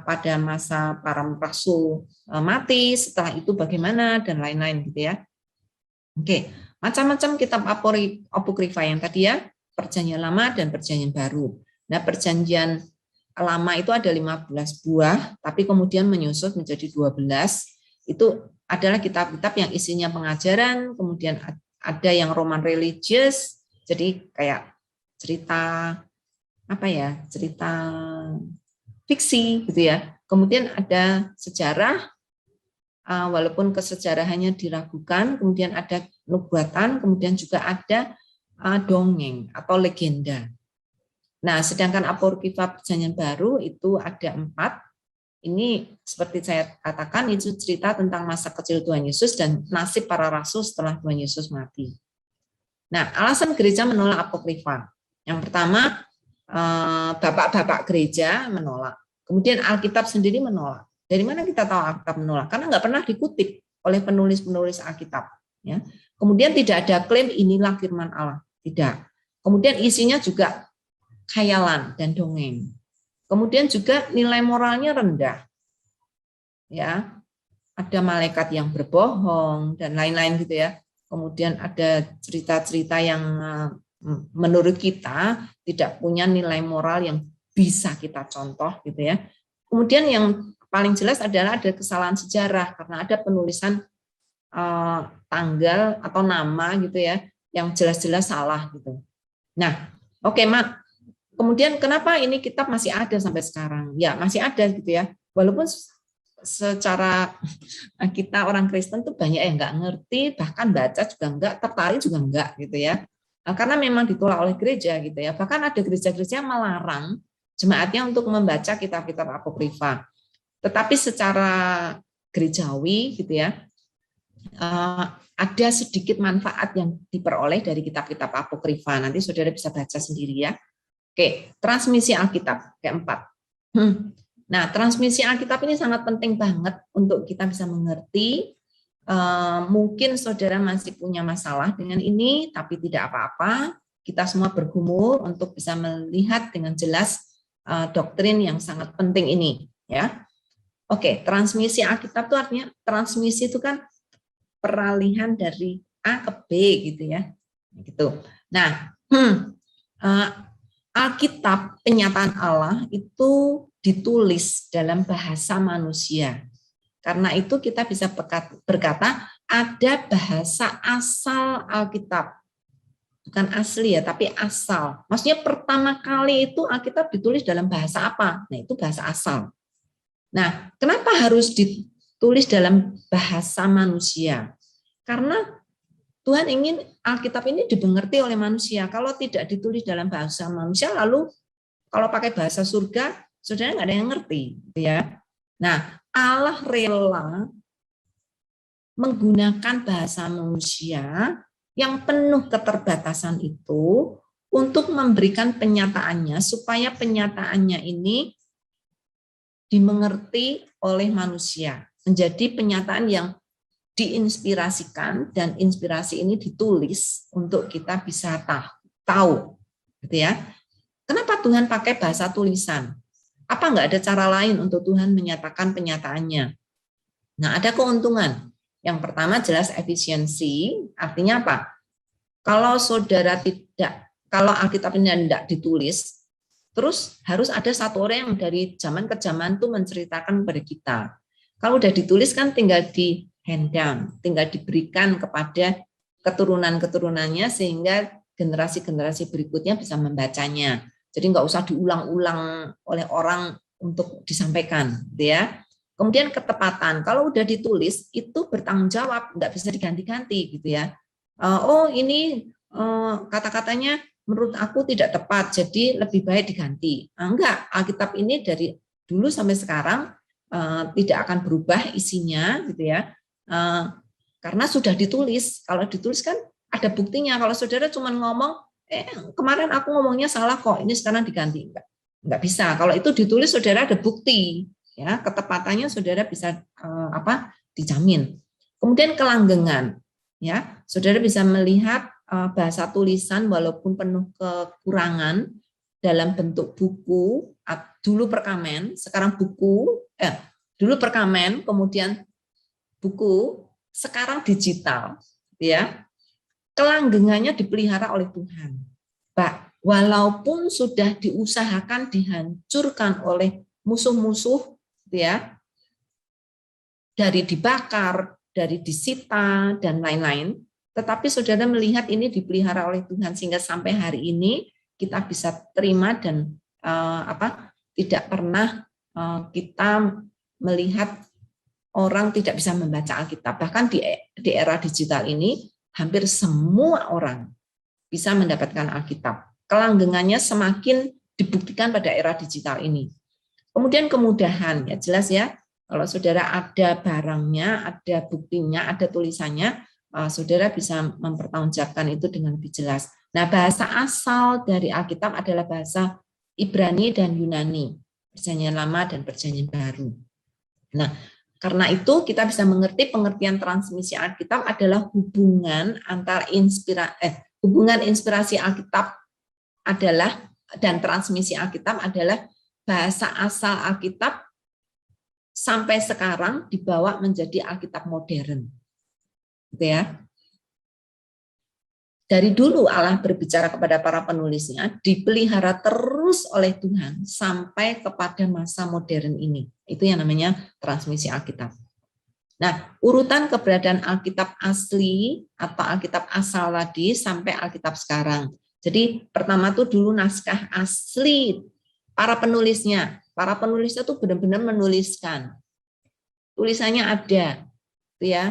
pada masa para rasul mati, setelah itu bagaimana, dan lain-lain gitu ya. Oke, macam-macam kitab apokrifa yang tadi ya, perjanjian lama dan perjanjian baru. Nah, perjanjian lama itu ada 15 buah, tapi kemudian menyusut menjadi 12. Itu adalah kitab-kitab yang isinya pengajaran, kemudian ada yang Roman religious, jadi kayak cerita cerita fiksi gitu ya. Kemudian ada sejarah, walaupun kesejarahannya diragukan, kemudian ada nubuatan, kemudian juga ada dongeng atau legenda. Nah, sedangkan apokrifa perjanjian baru itu ada 4. Ini seperti saya katakan, itu cerita tentang masa kecil Tuhan Yesus dan nasib para rasul setelah Tuhan Yesus mati. Nah, alasan gereja menolak apokrifa. Yang pertama, bapak-bapak gereja menolak. Kemudian Alkitab sendiri menolak. Dari mana kita tahu Alkitab menolak? Karena nggak pernah dikutip oleh penulis-penulis Alkitab. Ya. Kemudian tidak ada klaim inilah firman Allah. Tidak. Kemudian isinya juga khayalan dan dongeng. Kemudian juga nilai moralnya rendah. Ya. Ada malaikat yang berbohong dan lain-lain gitu ya. Kemudian ada cerita-cerita yang menurut kita tidak punya nilai moral yang bisa kita contoh gitu ya. Kemudian yang paling jelas adalah ada kesalahan sejarah karena ada penulisan tanggal atau nama gitu ya yang jelas-jelas salah gitu. Nah, oke, Mak. Kemudian kenapa ini kitab masih ada sampai sekarang? Ya, masih ada gitu ya. Walaupun secara kita orang Kristen tuh banyak yang nggak ngerti, bahkan baca juga nggak, tertarik juga nggak gitu ya. Karena memang ditolak oleh gereja gitu ya. Bahkan ada gereja-gereja yang melarang jemaatnya untuk membaca kitab-kitab apokrifa. Tetapi secara gerejawi gitu ya, ada sedikit manfaat yang diperoleh dari kitab-kitab apokrifa. Nanti saudara bisa baca sendiri ya. Oke, transmisi Alkitab keempat. Nah, transmisi Alkitab ini sangat penting banget untuk kita bisa mengerti. Mungkin saudara masih punya masalah dengan ini, tapi tidak apa-apa. Kita semua bergumul untuk bisa melihat dengan jelas doktrin yang sangat penting ini. Ya, oke. Transmisi Alkitab itu artinya transmisi itu kan peralihan dari A ke B gitu ya. Gitu. Nah, Alkitab penyataan Allah itu ditulis dalam bahasa manusia. Karena itu kita bisa berkata ada bahasa asal Alkitab. Bukan asli ya, tapi asal. Maksudnya pertama kali itu Alkitab ditulis dalam bahasa apa? Nah, itu bahasa asal. Nah, kenapa harus ditulis dalam bahasa manusia? Karena Tuhan ingin Alkitab ini dimengerti oleh manusia. Kalau tidak ditulis dalam bahasa manusia, lalu kalau pakai bahasa surga, saudara nggak ada yang ngerti. Ya. Nah, Allah rela menggunakan bahasa manusia yang penuh keterbatasan itu untuk memberikan penyataannya supaya penyataannya ini dimengerti oleh manusia, menjadi penyataan yang diinspirasikan dan inspirasi ini ditulis untuk kita bisa tahu, gitu ya. Kenapa Tuhan pakai bahasa tulisan? Apa nggak ada cara lain untuk Tuhan menyatakan penyataannya? Nah, ada keuntungan. Yang pertama jelas efisiensi, artinya apa? Kalau Alkitab ini tidak ditulis, terus harus ada satu orang yang dari zaman ke zaman itu menceritakan kepada kita. Kalau udah ditulis kan tinggal di hand down, tinggal diberikan kepada keturunan-keturunannya sehingga generasi-generasi berikutnya bisa membacanya. Jadi nggak usah diulang-ulang oleh orang untuk disampaikan, gitu ya. Kemudian ketepatan, kalau udah ditulis itu bertanggung jawab, nggak bisa diganti-ganti gitu ya. Oh ini kata-katanya menurut aku tidak tepat, jadi lebih baik diganti. Enggak, Alkitab ini dari dulu sampai sekarang tidak akan berubah isinya gitu ya, karena sudah ditulis. Kalau ditulis kan ada buktinya. Kalau saudara cuma ngomong, kemarin aku ngomongnya salah kok, ini sekarang diganti, enggak bisa. Kalau itu ditulis saudara ada bukti. Ya, ketepatannya saudara bisa dijamin. Kemudian kelanggengan, ya, saudara bisa melihat bahasa tulisan walaupun penuh kekurangan dalam bentuk buku, dulu perkamen, sekarang buku, dulu perkamen, kemudian buku, sekarang digital, ya. Kelanggengannya dipelihara oleh Tuhan. Walaupun sudah diusahakan dihancurkan oleh musuh-musuh, ya, dari dibakar, dari disita dan lain-lain, tetapi saudara melihat ini dipelihara oleh Tuhan sehingga sampai hari ini kita bisa terima dan tidak pernah kita melihat orang tidak bisa membaca Alkitab. Bahkan di era digital ini hampir semua orang bisa mendapatkan Alkitab. Kelanggengannya semakin dibuktikan pada era digital ini. Kemudian kemudahan, ya jelas ya, kalau saudara ada barangnya, ada buktinya, ada tulisannya, saudara bisa mempertanggungjawabkan itu dengan lebih jelas. Nah, bahasa asal dari Alkitab adalah bahasa Ibrani dan Yunani, Perjanjian Lama dan Perjanjian Baru. Nah, karena itu kita bisa mengerti pengertian transmisi Alkitab adalah hubungan antara hubungan inspirasi Alkitab adalah dan transmisi Alkitab adalah bahasa asal Alkitab sampai sekarang dibawa menjadi Alkitab modern. Gitu ya. Dari dulu Allah berbicara kepada para penulisnya, dipelihara terus oleh Tuhan sampai kepada masa modern ini. Itu yang namanya transmisi Alkitab. Nah, urutan keberadaan Alkitab asli atau Alkitab asal tadi sampai Alkitab sekarang. Jadi pertama tuh dulu naskah asli para penulisnya. Para penulisnya tuh benar-benar menuliskan. Tulisannya ada, ya.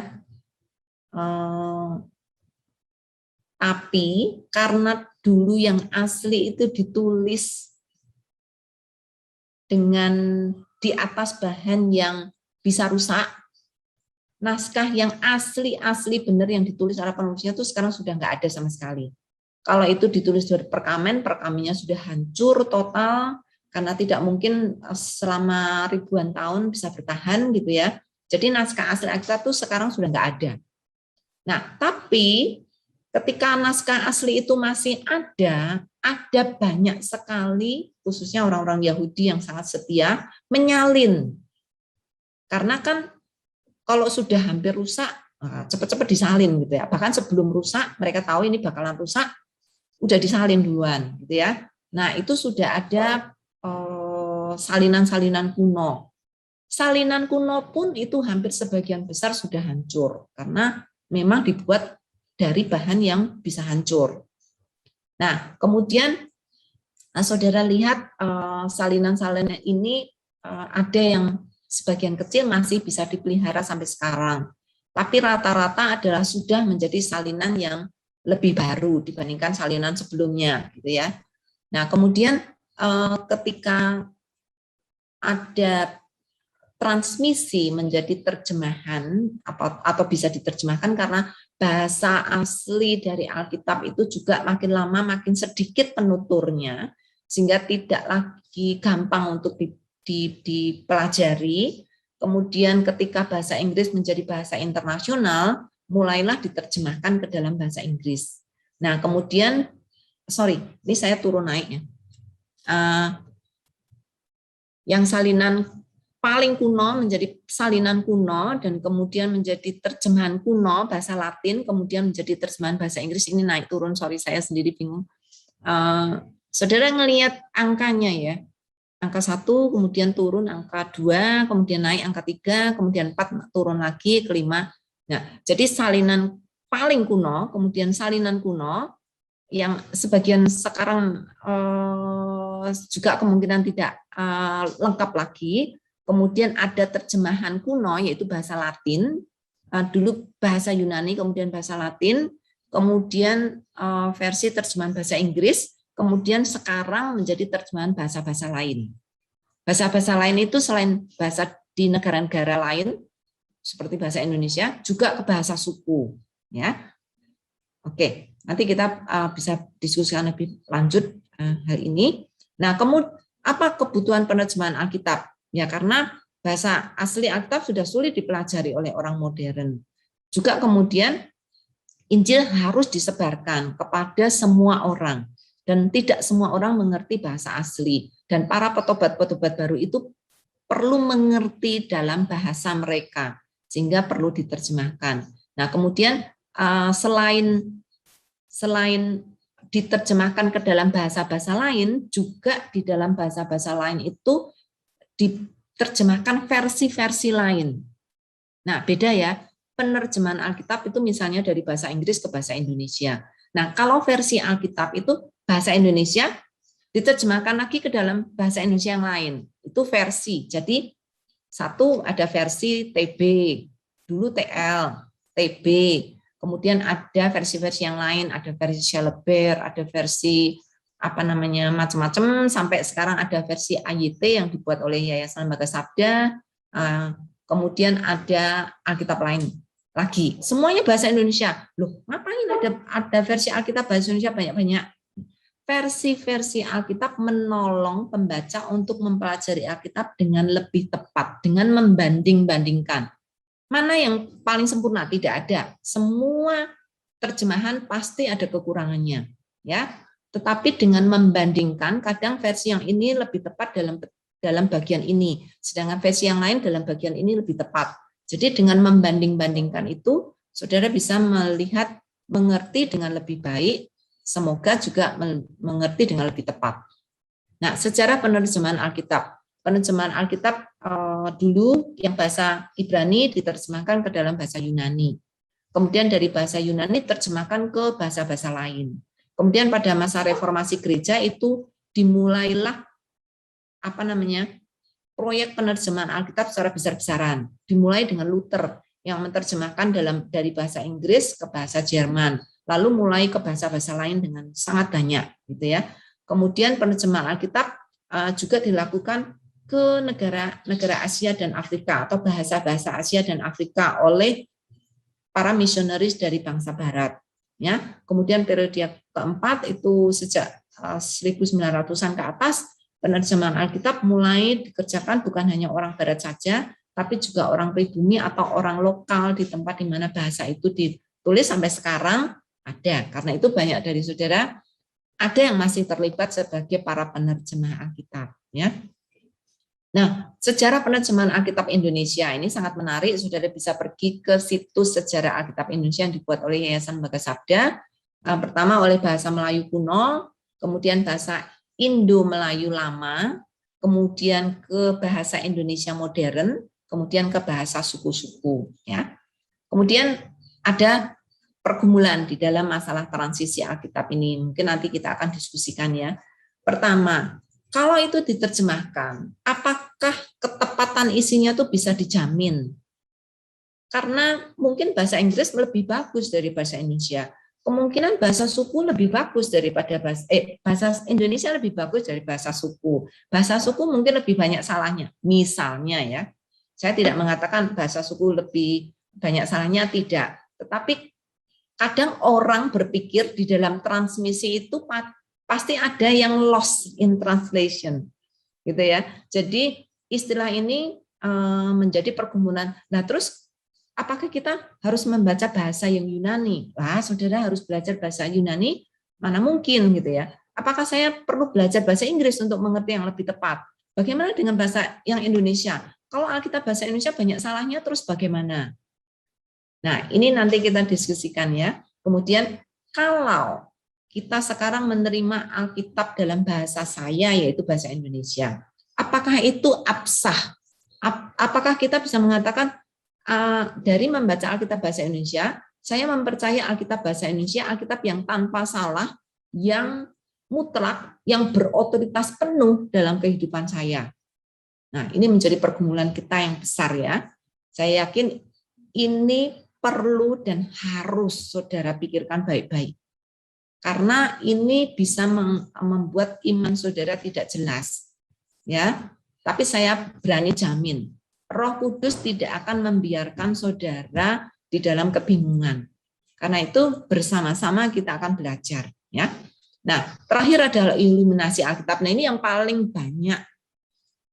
Tapi karena dulu yang asli itu ditulis dengan di atas bahan yang bisa rusak, naskah yang asli benar yang ditulis oleh penulisnya itu sekarang sudah nggak ada sama sekali. Kalau itu ditulis dari perkamennya sudah hancur total karena tidak mungkin selama ribuan tahun bisa bertahan gitu ya. Jadi naskah asli Alkitab itu sekarang sudah nggak ada. Nah, tapi ketika naskah asli itu masih ada banyak sekali, khususnya orang-orang Yahudi yang sangat setia, menyalin. Karena kan kalau sudah hampir rusak, cepat-cepat disalin gitu ya. Bahkan sebelum rusak, mereka tahu ini bakalan rusak, udah disalin duluan gitu ya. Nah, itu sudah ada salinan-salinan kuno. Salinan kuno pun itu hampir sebagian besar sudah hancur karena memang dibuat dari bahan yang bisa hancur. Nah, kemudian saudara lihat salinan-salinan ini ada yang sebagian kecil masih bisa dipelihara sampai sekarang. Tapi rata-rata adalah sudah menjadi salinan yang lebih baru dibandingkan salinan sebelumnya, gitu ya. Nah, kemudian ketika ada transmisi menjadi terjemahan atau bisa diterjemahkan karena bahasa asli dari Alkitab itu juga makin lama makin sedikit penuturnya sehingga tidak lagi gampang untuk dipelajari. Kemudian ketika bahasa Inggris menjadi bahasa internasional, mulailah diterjemahkan ke dalam bahasa Inggris. Nah, kemudian, ini saya turun naik ya. Yang salinan paling kuno menjadi salinan kuno dan kemudian menjadi terjemahan kuno bahasa Latin, kemudian menjadi terjemahan bahasa Inggris, ini naik turun, saya sendiri bingung. Saudara ngelihat angkanya ya, angka 1, kemudian turun angka 2, kemudian naik angka 3, kemudian 4 turun lagi ke 5. Nah, jadi salinan paling kuno, kemudian salinan kuno yang sebagian sekarang juga kemungkinan tidak lengkap lagi. Kemudian ada terjemahan kuno yaitu bahasa Latin, dulu bahasa Yunani, kemudian bahasa Latin, kemudian versi terjemahan bahasa Inggris, kemudian sekarang menjadi terjemahan bahasa-bahasa lain. Bahasa-bahasa lain itu selain bahasa di negara-negara lain, seperti bahasa Indonesia, juga ke bahasa suku. Ya, oke, nanti kita bisa diskusikan lebih lanjut hal ini. Nah, kemudian apa kebutuhan penerjemahan Alkitab? Ya, karena bahasa asli Alkitab sudah sulit dipelajari oleh orang modern. Juga kemudian Injil harus disebarkan kepada semua orang. Dan tidak semua orang mengerti bahasa asli. Dan para petobat-petobat baru itu perlu mengerti dalam bahasa mereka, sehingga perlu diterjemahkan. Nah, kemudian selain diterjemahkan ke dalam bahasa-bahasa lain, juga di dalam bahasa-bahasa lain itu diterjemahkan versi-versi lain. Nah, beda ya. Penerjemahan Alkitab itu misalnya dari bahasa Inggris ke bahasa Indonesia. Nah, kalau versi Alkitab itu bahasa Indonesia diterjemahkan lagi ke dalam bahasa Indonesia yang lain. Itu versi. Jadi satu ada versi TB, dulu TL, TB, kemudian ada versi-versi yang lain, ada versi Schelleber, ada versi macam-macam, sampai sekarang ada versi AYT yang dibuat oleh Yayasan Lembaga Sabda, kemudian ada Alkitab lain lagi. Semuanya bahasa Indonesia. Loh, ngapain ada versi Alkitab bahasa Indonesia banyak-banyak? Versi-versi Alkitab menolong pembaca untuk mempelajari Alkitab dengan lebih tepat, dengan membanding-bandingkan. Mana yang paling sempurna? Tidak ada. Semua terjemahan pasti ada kekurangannya, ya. Tetapi dengan membandingkan, kadang versi yang ini lebih tepat dalam bagian ini, sedangkan versi yang lain dalam bagian ini lebih tepat. Jadi dengan membanding-bandingkan itu, saudara bisa melihat, mengerti dengan lebih baik, semoga juga mengerti dengan lebih tepat. Nah, secara penerjemahan Alkitab. Penerjemahan Alkitab dulu yang bahasa Ibrani diterjemahkan ke dalam bahasa Yunani. Kemudian dari bahasa Yunani terjemahkan ke bahasa-bahasa lain. Kemudian pada masa reformasi gereja itu dimulailah proyek penerjemahan Alkitab secara besar-besaran. Dimulai dengan Luther yang menerjemahkan dari bahasa Inggris ke bahasa Jerman, lalu mulai ke bahasa-bahasa lain dengan sangat banyak, gitu ya. Kemudian penerjemahan Alkitab juga dilakukan ke negara Asia dan Afrika atau bahasa-bahasa Asia dan Afrika oleh para misionaris dari bangsa Barat. Ya, kemudian periode keempat itu sejak 1900-an ke atas, penerjemahan Alkitab mulai dikerjakan bukan hanya orang Barat saja, tapi juga orang pribumi atau orang lokal di tempat di mana bahasa itu ditulis sampai sekarang ada. Karena itu banyak dari saudara ada yang masih terlibat sebagai para penerjemah Alkitab. Ya. Nah, sejarah penerjemahan Alkitab Indonesia ini sangat menarik. Saudara bisa pergi ke situs sejarah Alkitab Indonesia yang dibuat oleh Yayasan Lembaga Sabda. Pertama oleh bahasa Melayu kuno, kemudian bahasa Indo-Melayu lama, kemudian ke bahasa Indonesia modern, kemudian ke bahasa suku-suku. Ya. Kemudian ada pergumulan di dalam masalah transisi Alkitab ini. Mungkin nanti kita akan diskusikan ya. Pertama, kalau itu diterjemahkan, apakah ketepatan isinya tuh bisa dijamin? Karena mungkin bahasa Inggris lebih bagus dari bahasa Indonesia. Kemungkinan bahasa suku lebih bagus daripada bahasa Indonesia lebih bagus dari bahasa suku. Bahasa suku mungkin lebih banyak salahnya. Misalnya ya, saya tidak mengatakan bahasa suku lebih banyak salahnya, tidak. Tetapi kadang orang berpikir di dalam transmisi itu pasti ada yang lost in translation, gitu ya. Jadi istilah ini menjadi pergumulan. Nah, terus apakah kita harus membaca bahasa yang Yunani? Wah, saudara harus belajar bahasa Yunani? Mana mungkin, gitu ya. Apakah saya perlu belajar bahasa Inggris untuk mengerti yang lebih tepat? Bagaimana dengan bahasa yang Indonesia? Kalau Alkitab bahasa Indonesia banyak salahnya, terus bagaimana? Nah, ini nanti kita diskusikan ya. Kemudian kalau kita sekarang menerima Alkitab dalam bahasa saya, yaitu bahasa Indonesia, apakah itu absah? Apakah kita bisa mengatakan dari membaca Alkitab bahasa Indonesia, saya mempercaya Alkitab bahasa Indonesia, Alkitab yang tanpa salah, yang mutlak, yang berotoritas penuh dalam kehidupan saya. Nah, ini menjadi pergumulan kita yang besar ya. Saya yakin ini perlu dan harus saudara pikirkan baik-baik. Karena ini bisa membuat iman saudara tidak jelas. Ya, tapi saya berani jamin, Roh Kudus tidak akan membiarkan saudara di dalam kebingungan. Karena itu bersama-sama kita akan belajar. Ya. Nah, terakhir adalah iluminasi Alkitab. Nah, ini yang paling banyak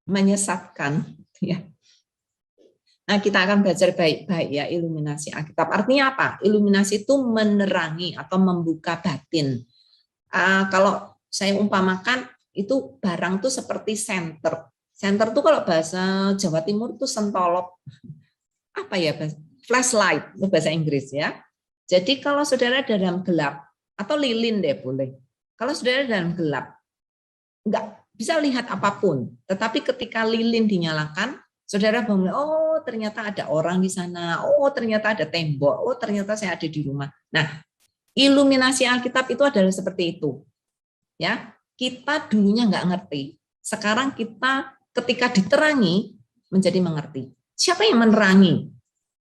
menyesatkan. Ya. Nah, kita akan belajar baik-baik ya iluminasi Alkitab. Artinya apa? Iluminasi itu menerangi atau membuka batin. Kalau saya umpamakan, itu barang tuh seperti senter. Senter tuh kalau bahasa Jawa Timur tuh sentolop. Apa ya? Flashlight, itu bahasa Inggris ya. Jadi kalau saudara dalam gelap, atau lilin deh boleh. Kalau saudara dalam gelap, nggak bisa lihat apapun. Tetapi ketika lilin dinyalakan, saudara bangun, oh ternyata ada orang di sana, oh ternyata ada tembok, oh ternyata saya ada di rumah. Nah, iluminasi Alkitab itu adalah seperti itu. Ya, kita dulunya nggak ngerti. Sekarang kita ketika diterangi menjadi mengerti. Siapa yang menerangi?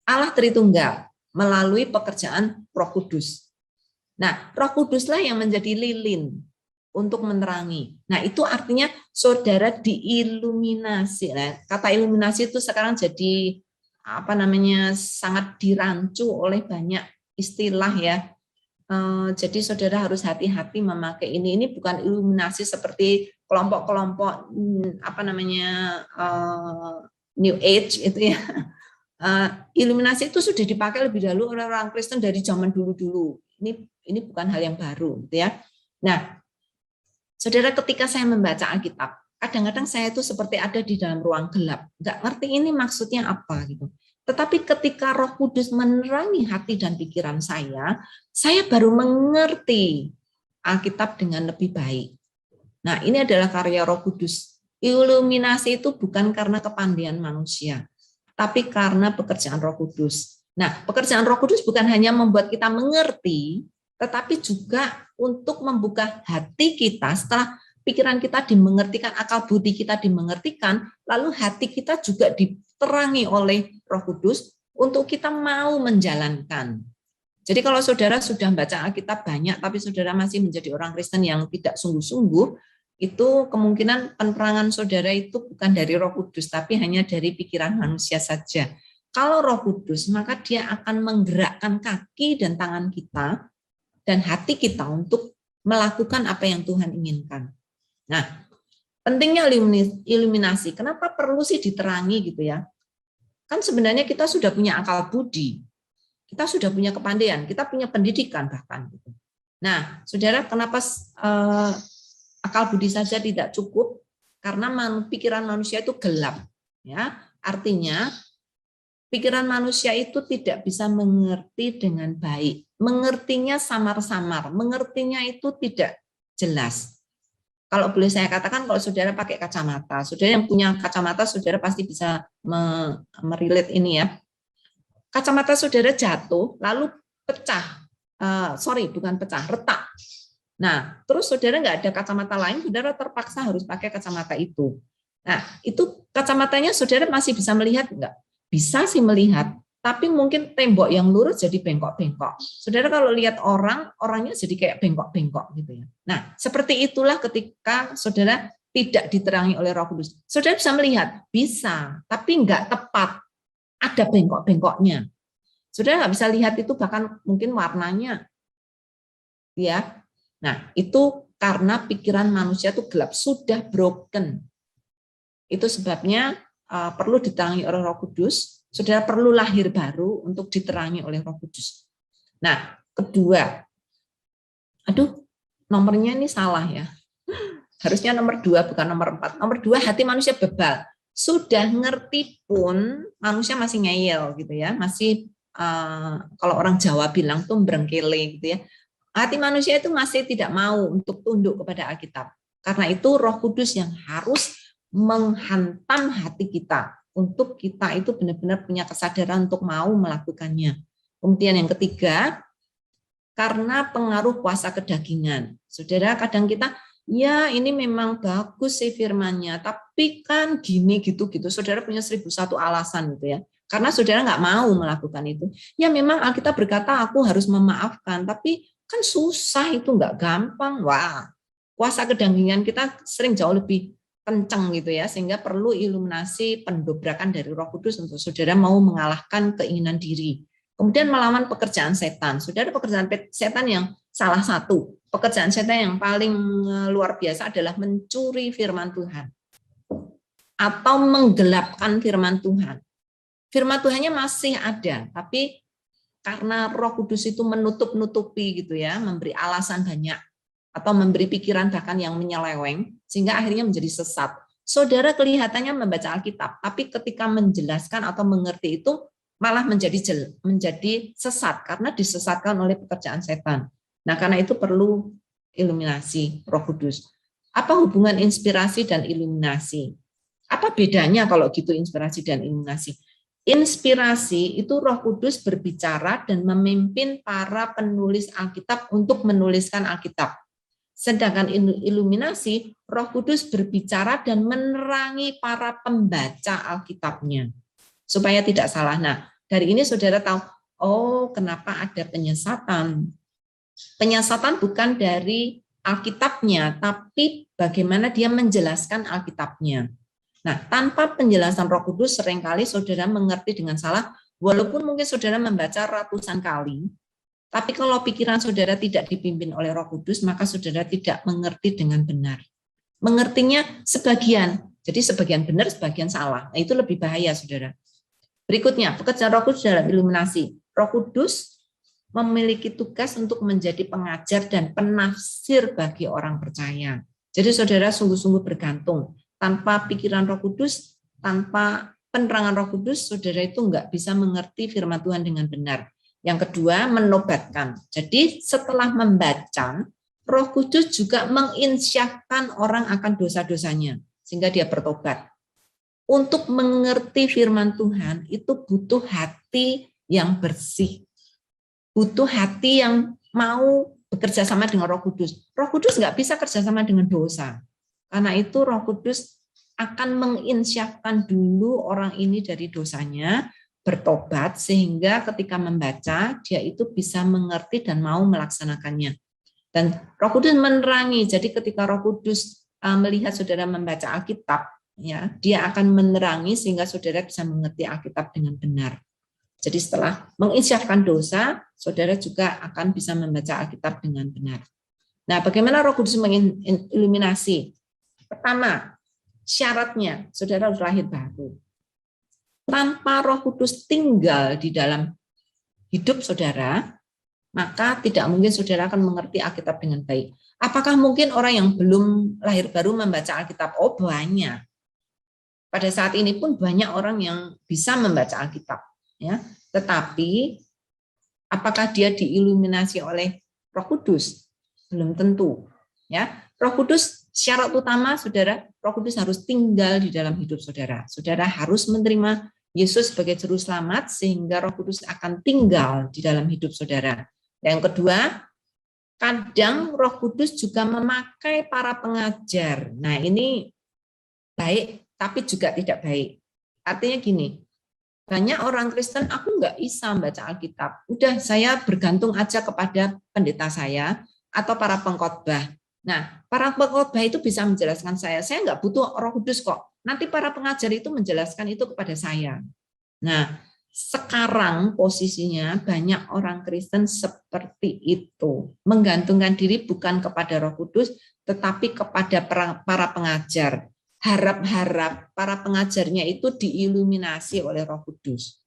Allah Tritunggal melalui pekerjaan Roh Kudus. Nah, Roh Kuduslah yang menjadi lilin untuk menerangi. Nah, itu artinya saudara diiluminasi. Nah, kata iluminasi itu sekarang jadi sangat dirancu oleh banyak istilah ya. Jadi saudara harus hati-hati memakai ini. Ini bukan iluminasi seperti kelompok-kelompok New Age itu ya. Iluminasi itu sudah dipakai lebih dahulu oleh orang Kristen dari zaman dulu-dulu. Ini bukan hal yang baru, gitu ya. Nah, saudara, ketika saya membaca Alkitab, kadang-kadang saya itu seperti ada di dalam ruang gelap, nggak ngerti ini maksudnya apa gitu. Tetapi ketika Roh Kudus menerangi hati dan pikiran saya baru mengerti Alkitab dengan lebih baik. Nah, ini adalah karya Roh Kudus. Iluminasi itu bukan karena kepandaian manusia, tapi karena pekerjaan Roh Kudus. Nah, pekerjaan Roh Kudus bukan hanya membuat kita mengerti, tetapi juga untuk membuka hati kita setelah pikiran kita dimengertikan, akal budi kita dimengertikan, lalu hati kita juga diterangi oleh Roh Kudus untuk kita mau menjalankan. Jadi kalau saudara sudah baca Alkitab banyak, tapi saudara masih menjadi orang Kristen yang tidak sungguh-sungguh, itu kemungkinan penerangan saudara itu bukan dari Roh Kudus, tapi hanya dari pikiran manusia saja. Kalau Roh Kudus, maka dia akan menggerakkan kaki dan tangan kita dan hati kita untuk melakukan apa yang Tuhan inginkan. Nah, pentingnya iluminasi. Kenapa perlu sih diterangi gitu ya? Kan sebenarnya kita sudah punya akal budi, kita sudah punya kepandaian, kita punya pendidikan bahkan. Gitu. Nah, saudara, kenapa akal budi saja tidak cukup? karena pikiran manusia itu gelap, ya. Artinya pikiran manusia itu tidak bisa mengerti dengan baik. Mengertinya samar-samar, mengertinya itu tidak jelas. Kalau boleh saya katakan, kalau saudara pakai kacamata, saudara yang punya kacamata, saudara pasti bisa merelate ini ya. Kacamata saudara jatuh, lalu pecah. Bukan pecah, retak. Nah, terus saudara nggak ada kacamata lain, saudara terpaksa harus pakai kacamata itu. Nah, itu kacamatanya saudara masih bisa melihat nggak? Bisa sih melihat, tapi mungkin tembok yang lurus jadi bengkok-bengkok. Saudara kalau lihat orangnya jadi kayak bengkok-bengkok gitu ya. Nah, seperti itulah ketika saudara tidak diterangi oleh Roh Kudus. Saudara bisa melihat, bisa, tapi nggak tepat. Ada bengkok-bengkoknya. Saudara nggak bisa lihat itu bahkan mungkin warnanya, ya. Nah, itu karena pikiran manusia itu gelap, sudah broken. Itu sebabnya perlu diterangi oleh Roh Kudus. Saudara perlu lahir baru untuk diterangi oleh Roh Kudus. Nah, kedua, nomornya ini salah ya. Harusnya nomor 2 bukan nomor 4. Nomor 2, hati manusia bebal. Sudah ngerti pun manusia masih ngeyel gitu ya, masih kalau orang Jawa bilang tuh brengkele gitu ya. Hati manusia itu masih tidak mau untuk tunduk kepada Alkitab. Karena itu Roh Kudus yang harus menghantam hati kita untuk kita itu benar-benar punya kesadaran untuk mau melakukannya. Kemudian yang ketiga, karena pengaruh kuasa kedagingan. Saudara, kadang kita, ya ini memang bagus sih firman-Nya, tapi kan gini gitu-gitu. Saudara punya 1001 alasan gitu ya. Karena saudara nggak mau melakukan itu. Ya memang Alkitab berkata aku harus memaafkan, tapi kan susah, itu nggak gampang. Wah, kuasa kedagingan kita sering jauh lebih kencang gitu ya, sehingga perlu iluminasi pendobrakan dari Roh Kudus untuk saudara mau mengalahkan keinginan diri. Kemudian melawan pekerjaan setan. Saudara, pekerjaan setan yang salah satu, pekerjaan setan yang paling luar biasa adalah mencuri firman Tuhan atau menggelapkan firman Tuhan. Firman Tuhannya masih ada, tapi karena Roh Kudus itu menutup-nutupi gitu ya, memberi alasan banyak atau memberi pikiran bahkan yang menyeleweng sehingga akhirnya menjadi sesat. Saudara kelihatannya membaca Alkitab, tapi ketika menjelaskan atau mengerti itu malah menjadi sesat karena disesatkan oleh pekerjaan setan. Nah, karena itu perlu iluminasi Roh Kudus. Apa hubungan inspirasi dan iluminasi? Apa bedanya kalau gitu inspirasi dan iluminasi? Inspirasi itu Roh Kudus berbicara dan memimpin para penulis Alkitab untuk menuliskan Alkitab. Sedangkan iluminasi, Roh Kudus berbicara dan menerangi para pembaca Alkitabnya. Supaya tidak salah. Nah, dari ini saudara tahu, oh kenapa ada penyesatan. Penyesatan bukan dari Alkitabnya, tapi bagaimana dia menjelaskan Alkitabnya. Nah, tanpa penjelasan Roh Kudus seringkali saudara mengerti dengan salah, walaupun mungkin saudara membaca ratusan kali, tapi kalau pikiran saudara tidak dipimpin oleh Roh Kudus, maka saudara tidak mengerti dengan benar. Mengertinya sebagian, jadi sebagian benar, sebagian salah. Nah, itu lebih bahaya, saudara. Berikutnya, pekerjaan Roh Kudus dalam iluminasi. Roh Kudus memiliki tugas untuk menjadi pengajar dan penafsir bagi orang percaya. Jadi saudara sungguh-sungguh bergantung. Tanpa pikiran Roh Kudus, tanpa penerangan Roh Kudus, saudara itu nggak bisa mengerti firman Tuhan dengan benar. Yang kedua, menobatkan. Jadi setelah membaca, Roh Kudus juga menginsyafkan orang akan dosa-dosanya, sehingga dia bertobat. Untuk mengerti firman Tuhan, itu butuh hati yang bersih. Butuh hati yang mau bekerja sama dengan Roh Kudus. Roh Kudus nggak bisa kerjasama dengan dosa. Karena itu Roh Kudus akan menginsyafkan dulu orang ini dari dosanya, bertobat, sehingga ketika membaca, dia itu bisa mengerti dan mau melaksanakannya. Dan Roh Kudus menerangi, jadi ketika Roh Kudus melihat saudara membaca Alkitab, ya, dia akan menerangi sehingga saudara bisa mengerti Alkitab dengan benar. Jadi setelah menginsyafkan dosa, saudara juga akan bisa membaca Alkitab dengan benar. Nah, bagaimana Roh Kudus mengiluminasi? Pertama, syaratnya saudara harus lahir baru. Tanpa Roh Kudus tinggal di dalam hidup saudara, maka tidak mungkin saudara akan mengerti Alkitab dengan baik. Apakah mungkin orang yang belum lahir baru membaca Alkitab? Oh, banyak. Pada saat ini pun banyak orang yang bisa membaca Alkitab, ya. Tetapi apakah dia diiluminasi oleh Roh Kudus? Belum tentu, ya. Roh Kudus syarat utama, saudara, Roh Kudus harus tinggal di dalam hidup saudara. Saudara harus menerima Yesus sebagai juru selamat sehingga Roh Kudus akan tinggal di dalam hidup saudara. Yang kedua, kadang Roh Kudus juga memakai para pengajar. Nah, ini baik tapi juga tidak baik. Artinya gini, banyak orang Kristen, aku nggak bisa membaca Alkitab. Udah, saya bergantung aja kepada pendeta saya atau para pengkhotbah. Nah, para pengkhotbah itu bisa menjelaskan saya nggak butuh Roh Kudus kok. Nanti para pengajar itu menjelaskan itu kepada saya. Nah, sekarang posisinya banyak orang Kristen seperti itu. Menggantungkan diri bukan kepada Roh Kudus, tetapi kepada para pengajar. Harap-harap para pengajarnya itu diiluminasi oleh Roh Kudus.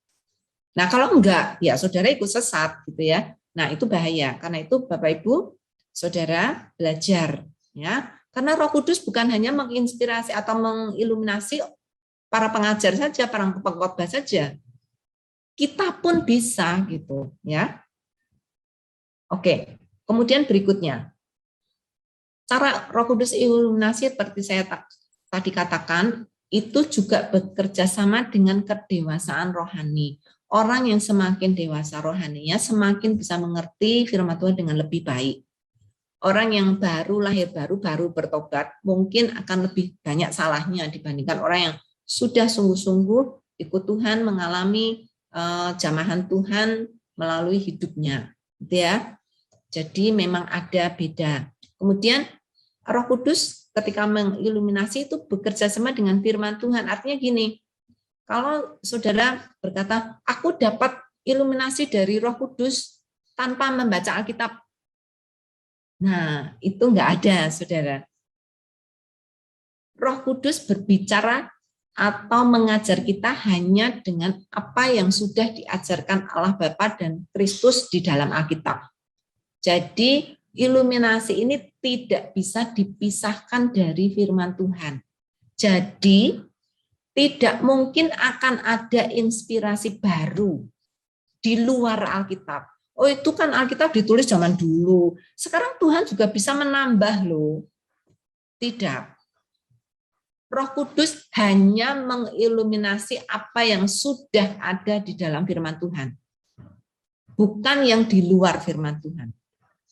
Nah, kalau enggak, ya saudara ikut sesat gitu ya. Nah, itu bahaya. Karena itu Bapak Ibu, saudara belajar ya. Karena Roh Kudus bukan hanya menginspirasi atau mengiluminasi para pengajar saja, para pengkhotbah saja. Kita pun bisa gitu ya. Oke. Kemudian berikutnya. Cara Roh Kudus iluminasi seperti saya tadi katakan, itu juga bekerja sama dengan kedewasaan rohani. Orang yang semakin dewasa rohaninya semakin bisa mengerti firman Tuhan dengan lebih baik. Orang yang baru lahir baru bertobat mungkin akan lebih banyak salahnya dibandingkan orang yang sudah sungguh-sungguh ikut Tuhan, mengalami jamahan Tuhan melalui hidupnya. Gitu ya. Jadi memang ada beda. Kemudian Roh Kudus ketika mengiluminasi itu bekerja sama dengan firman Tuhan. Artinya gini, kalau saudara berkata, aku dapat iluminasi dari Roh Kudus tanpa membaca Alkitab. Nah, itu enggak ada, saudara. Roh Kudus berbicara atau mengajar kita hanya dengan apa yang sudah diajarkan Allah Bapa dan Kristus di dalam Alkitab. Jadi, iluminasi ini tidak bisa dipisahkan dari firman Tuhan. Jadi, tidak mungkin akan ada inspirasi baru di luar Alkitab. Oh, itu kan Alkitab ditulis zaman dulu. Sekarang Tuhan juga bisa menambah loh. Tidak. Roh Kudus hanya mengiluminasi apa yang sudah ada di dalam firman Tuhan. Bukan yang di luar firman Tuhan.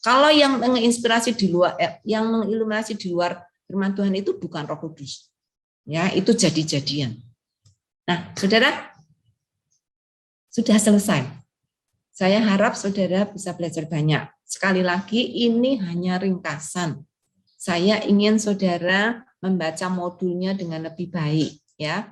Kalau yang menginspirasi di luar, yang mengiluminasi di luar firman Tuhan itu bukan Roh Kudus. Ya, itu jadi-jadian. Nah, saudara, sudah selesai. Saya harap saudara bisa belajar banyak. Sekali lagi, ini hanya ringkasan. Saya ingin saudara membaca modulnya dengan lebih baik, ya.